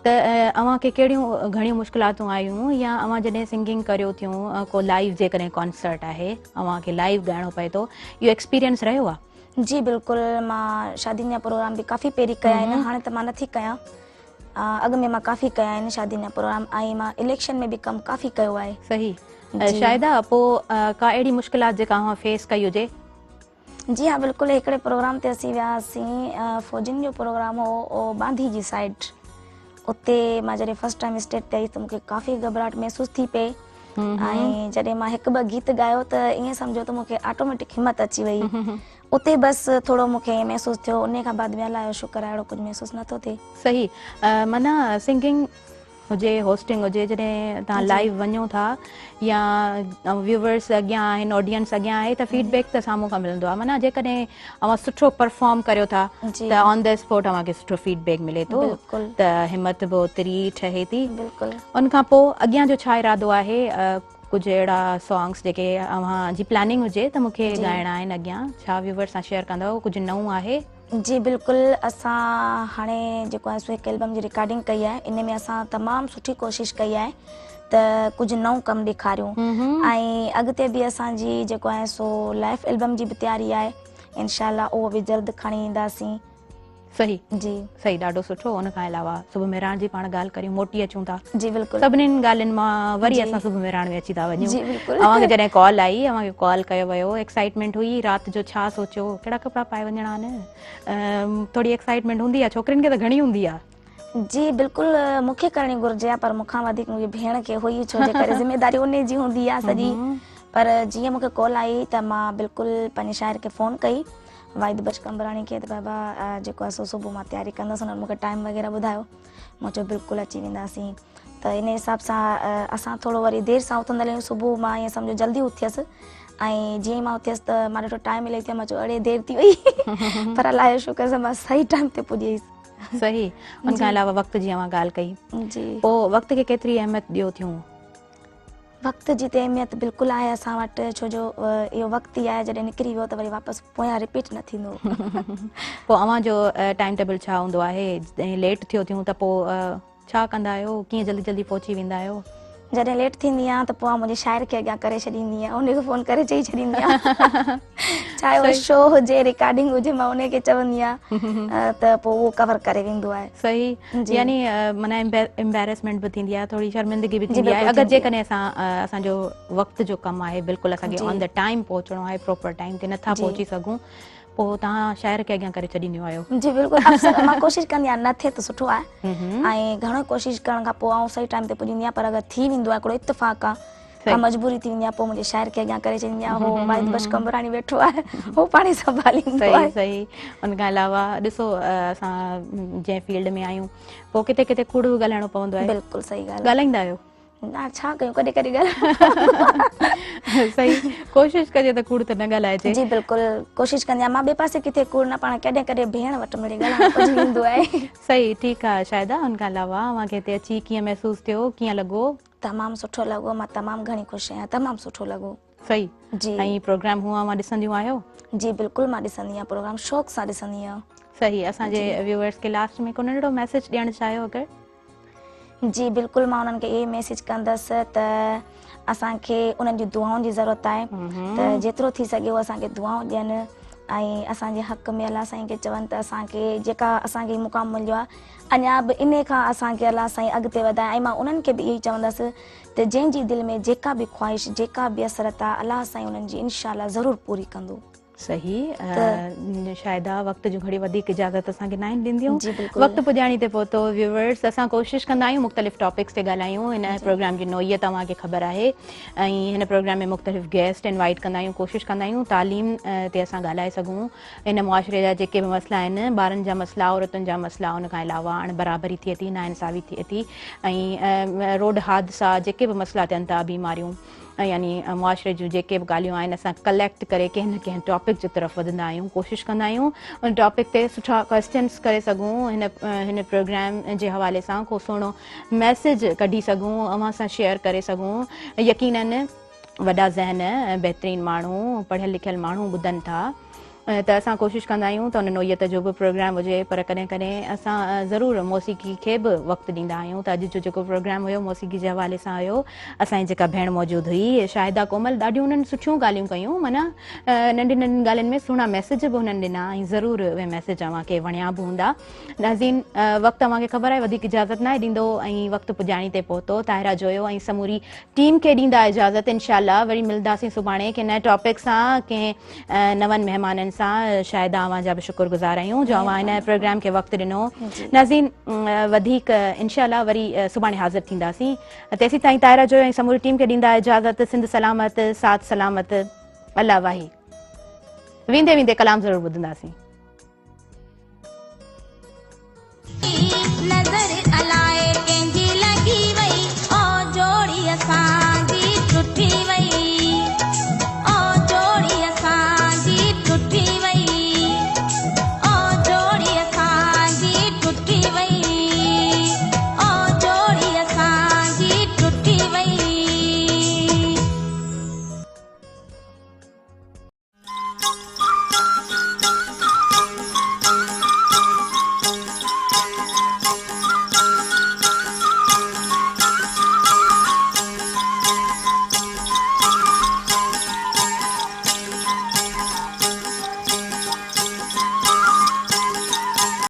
त अवां खे कहिड़ियूं घणियूं मुश्किलातूं आयूं, या अवां जॾहिं सिंगिंग करियो थियूं, को लाइव जेकॾहिं कॉन्सर्ट आहे अवां खे लाइव ॻाइणो पए थो, इहो एक्सपीरियंस रहियो आहे? जी बिल्कुलु, मां शादियुनि जा प्रोग्राम बि काफ़ी पहिरीं कया आहिनि, हाणे त मां नथी कयां, अॻु में मां काफ़ी कया आहिनि शादियुनि जा प्रोग्राम, ऐं मां इलेक्शन में बि कमु काफ़ी कयो आहे। सही, शायदा पोइ का अहिड़ी मुश्किलात जेका अवां फेस कई हुजे? जी हा बिल्कुलु, हिकिड़े प्रोग्राम ते असीं वियासीं, फ़ौजियुनि जो प्रोग्राम हो बांधी जी साइड, उते मां जॾहिं फस्ट टाइम स्टेज ते आई त मूंखे काफ़ी घबराहट महसूस थी पई, ऐं जॾहिं मां हिकु ॿ गीत ॻायो त ईअं सम्झो त मूंखे ऑटोमेटिक हिमत अची वई, उते बसि थोरो मूंखे महसूस थियो, उन खां बाद में अलाह जो शुक्र आहे अहिड़ो कुझु महसूस नथो थिए। सही, माना सिंगिंग हुजे, होस्टिंग हुजे, जॾहिं तव्हां लाइव वञो था या व्यूवर्स अॻियां आहिनि, ऑडियंस अॻियां आहे त फीडबैक त साम्हूं खां मिलंदो आहे, माना जेकॾहिं अवां सुठो परफॉर्म करियो था त ऑन द स्पॉट अवांखे सुठो फीडबैक मिले थो त हिमत बि ओतिरी ठहे थी। उन खां पोइ अॻियां जो छा इरादो आहे? कुझु अहिड़ा सॉन्ग्स जेके अव्हां जी प्लानिंग हुजे त मूंखे ॻाइणा आहिनि अॻियां, छा व्यूवर्स सां शेयर कंदव? कुझु नओं आहे? जी बिल्कुलु, असां हाणे जेको आहे सो हिकु एल्बम जी रिकॉर्डिंग कई आहे, इन में असां तमामु सुठी कोशिशि कई आहे त कुझु नओं कमु ॾेखारियूं, ऐं अॻिते बि असांजी जेको आहे सो लाइव एल्बम जी बि तयारी आहे, इंशाअल्लाह उहो बि जल्द खणी ईंदासीं। सही जी सही, ॾाढो सुठो। उन खां अलावा सुबुह मेहरान जी पाण ॻाल्हि करियूं, मोटी अचूं था जी बिल्कुलु, सभिनीनि ॻाल्हियुनि मां वरी असां सुबुह मेहरान में अची था वञूं। अव्हांखे जॾहिं कॉल आई, अव्हांखे कॉल कयो वियो, एक्साइटमेंट हुई, राति जो छा सोचियो, कहिड़ा कपिड़ा पाए वञणा आहिनि, थोरी एक्साइटमेंट हूंदी आहे, छोकिरियुनि खे त घणी हूंदी आहे। जी बिल्कुल मूंखे करणी घुरिजे आहे, पर मूंखां वधीक मुंहिंजी भेण खे हुई, छो जे करे ज़िम्मेदारी उन जी हूंदी आहे सॼी। पर जीअं मूंखे कॉल आई त मां बिल्कुलु पंहिंजे शाइर खे फ़ोन कई, वाहिद बच कंबराणी खे, त बाबा जेको आहे सो सुबुह मां तयारी कंदसि। उन्हनि मूंखे टाइम वग़ैरह ॿुधायो, मां चयो बिल्कुलु अची वेंदासीं। त इन हिसाब सां असां थोरो वरी देरि सां उथंदा आहियूं। सुबुह मां ईअं सम्झो जल्दी उथियसि, ऐं जीअं ई मां उथियसि त मां ॾिठो टाइम मिले थियो, मां चयो अड़े देरि थी वई पर अलाए शुक्र सां मां सही टाइम ते पुॼी वियसि। सही। उनखां अलावा वक़्त जी अवां ॻाल्हि कई, जी पोइ वक़्त खे केतिरी अहमियत ॾियो थियूं? वक़्त जी त अहमियत बिल्कुलु आहे असां वटि, छो जो इहो वक़्तु ई आहे, जॾहिं निकिरी वियो त वरी वापसि पोयां रिपीट न थींदो। पोइ अव्हां जो टाइम टेबल छा हूंदो आहे? लेट थियो थियूं त पोइ छा कंदा आहियो? कीअं जल्दी जल्दी पहुची वेंदा आहियो? जॾहिं लेट थींदी आहे त पोइ मुंहिंजे शाइर खे अॻियां करे छॾींदी आहियां, उनखे फ़ोन करे चई छॾींदी आहियां। चाहे उहो शो हुजे, रिकॉर्डिंग हुजे, मां उनखे चवंदी आहियां त पोइ उहो कवर करे वेंदो आहे। सही। जी। यानी माना एम्बेरसमेंट बि थींदी आहे, थोरी शर्मिंदगी बि जी, थींदी आहे, बिल्कुलु अगरि थींदी जेकॾहिं असांजो वक़्त जो कमु आहे, बिल्कुलु असांखे जी। ऑन द टाइम पहुचणो आहे, प्रॉपर टाइम ते नथा जी। पहुची सघूं, पोइ तव्हां शाइर खे अॻियां करे छॾींदियूं आहियो? जी बिल्कुलु। मां कोशिशि कंदी आहियां, न थिए त सुठो आहे, ऐं घणो कोशिशि करण खां पोइ सही टाइम ते पुॼंदी आहियां। पर अगरि थी वेंदो आहे, हिकिड़ो इत्तेफ़ाक़ आहे, का मजबूरी थी वेंदी आहे, पोइ मुंहिंजे शाइर खे अॻियां करे छॾींदी आहियां। हो वाहिद बच कंबराणी वेठो आहे, हो पाण संभालींदो आहे। सही सही। उनखां अलावा ॾिसो, असां जंहिं फील्ड में आहियूं, पोइ किथे किथे कूड़ बि ॻाल्हाइणो पवंदो आहे। बिल्कुलु सही ॻाल्हि आहे। ॻाल्हाईंदा आहियो? न छा कयूं, कॾहिं कॾहिं ॻाल्हि। सही। कोशिशि कजे त कूड़ त न ॻाल्हाइजे। जी बिल्कुलु कोशिशि कंदी आहियां। मां ॿिए पासे किथे कूड़ न, पाण कॾहिं कॾहिं भेण वटि मिली ॻाल्हाइण पुॼी वेंदो आहे। सही। ठीकु आहे शायदा। उनखां अलावा अव्हांखे हिते अची कीअं महसूसु थियो, कीअं लॻो? तमामु सुठो लॻो, मां तमामु घणी ख़ुशि आहियां, तमामु सुठो लॻो। सही। जी। ऐं प्रोग्राम हूअं अव्हां ॾिसंदियूं आहियो? जी बिल्कुलु मां ॾिसंदी आहियां प्रोग्राम, शौक़ सां ॾिसंदी आहियां। सही। असांजे व्यूअर्स खे लास्ट में को नंढिड़ो मैसेज ॾियणु चाहियो अगरि? जी बिल्कुलु, मां उन्हनि खे इहे मैसेज कंदसि त असांखे उन्हनि जी दुआउनि जी ज़रूरत आहे, त जेतिरो थी सघे उहो असांखे दुआऊं ॾियनि, ऐं असांजे हक़ में अलाह साईं खे चवनि त असांखे जेका असांखे मुक़ाम मिलियो आहे, अञा बि इन खां असांखे अलाह साईं अॻिते वधाए। ऐं मां उन्हनि खे बि इहो ई चवंदसि त जंहिंजी दिलि में जेका बि ख़्वाहिश, जेका बि असरत आहे, अलाह साईं उन्हनि जी इनशाअल्लाह ज़रूरु पूरी कंदो। सही। शायदा वक़्त जो घड़ी वधीक इजाज़त असांखे न आहिनि ॾींदियूं। जी बिल्कुलु। वक़्तु पुॼाणी ते पहुतो। व्यूअर्स, असां कोशिशि कंदा आहियूं मुख़्तलिफ़ टॉपिक्स ते ॻाल्हायूं। हिन प्रोग्राम जी नोयत तव्हांखे ख़बर आहे, ऐं हिन प्रोग्राम में मुख़्तलिफ़ गेस्ट इनवाइट कंदा आहियूं। कोशिशि कंदा आहियूं तालीम ते असां ॻाल्हाए सघूं। इन मुआशिरे जा जेके बि मसइला आहिनि, ॿारनि जा मसइला, औरतुनि जा मसइला, उन खां अलावा अणबराबरी थिए थी, नाइंसाफ़ी थिए थी, ऐं रोड हादसा, जेके बि मसइला थियनि था, बीमारियूं, यानी मुआशिरे जूं जेके बि ॻाल्हियूं आहिनि, असां कलेक्ट करे कंहिं न कंहिं टॉपिक जी तरफ़ वधंदा आहियूं। कोशिशि कंदा आहियूं उन टॉपिक ते सुठा क्वेश्चन्स करे सघूं, हिन प्रोग्राम जे हवाले सां को सुहिणो मैसेज कढी सघूं, अव्हां सां शेयर करे सघूं। यकीनन वॾा ज़हन, बहितरीनु माण्हू, पढ़ियल लिखियल माण्हू ॿुधनि था, त असां कोशिशि कंदा आहियूं त उन नोयत जो बि प्रोग्राम हुजे। पर कॾहिं कॾहिं असां ज़रूरु मौसीक़ी खे बि वक़्तु ॾींदा आहियूं। त अॼु जो जेको प्रोग्राम हुयो मौसीक़ी जे हवाले सां हुयो। असांजी जेका भेण मौजूदु हुई शाहिदा कोमल, ॾाढियूं उन्हनि सुठियूं ॻाल्हियूं कयूं, माना नंढी नंढियुनि ॻाल्हियुनि में सुहिणा मैसेज बि हुननि ॾिना, ऐं ज़रूरु उहे मैसेज अव्हांखे वणिया बि हूंदा। नाज़रीन, वक़्तु अव्हांखे ख़बर आहे वधीक इजाज़त न आहे ॾींदो, ऐं वक़्तु पुॼाणी ते पहुतो। ताहिरा जोयो ऐं समूरी टीम खे ॾींदा इजाज़त। इनशाअल्लाह वरी मिलंदासीं सुभाणे कंहिं नए टॉपिक सां, कंहिं नवनि महिमाननि सां। शायदा अव्हां जा बि शुक्रगुज़ार आहियूं जो अव्हां हिन प्रोग्राम खे वक़्तु ॾिनो। नाज़रीन, वधीक इनशाअल्लाह वरी सुभाणे हाज़िर थींदासीं। तेसीं ताईं ताहिरा जोयो ऐं समूरी टीम खे ॾींदा इजाज़त। सिंध सलामत, साथ सलामत, अल्लाह वाही। वेंदे वेंदे कलाम ज़रूरु ॿुधंदासीं। नज़र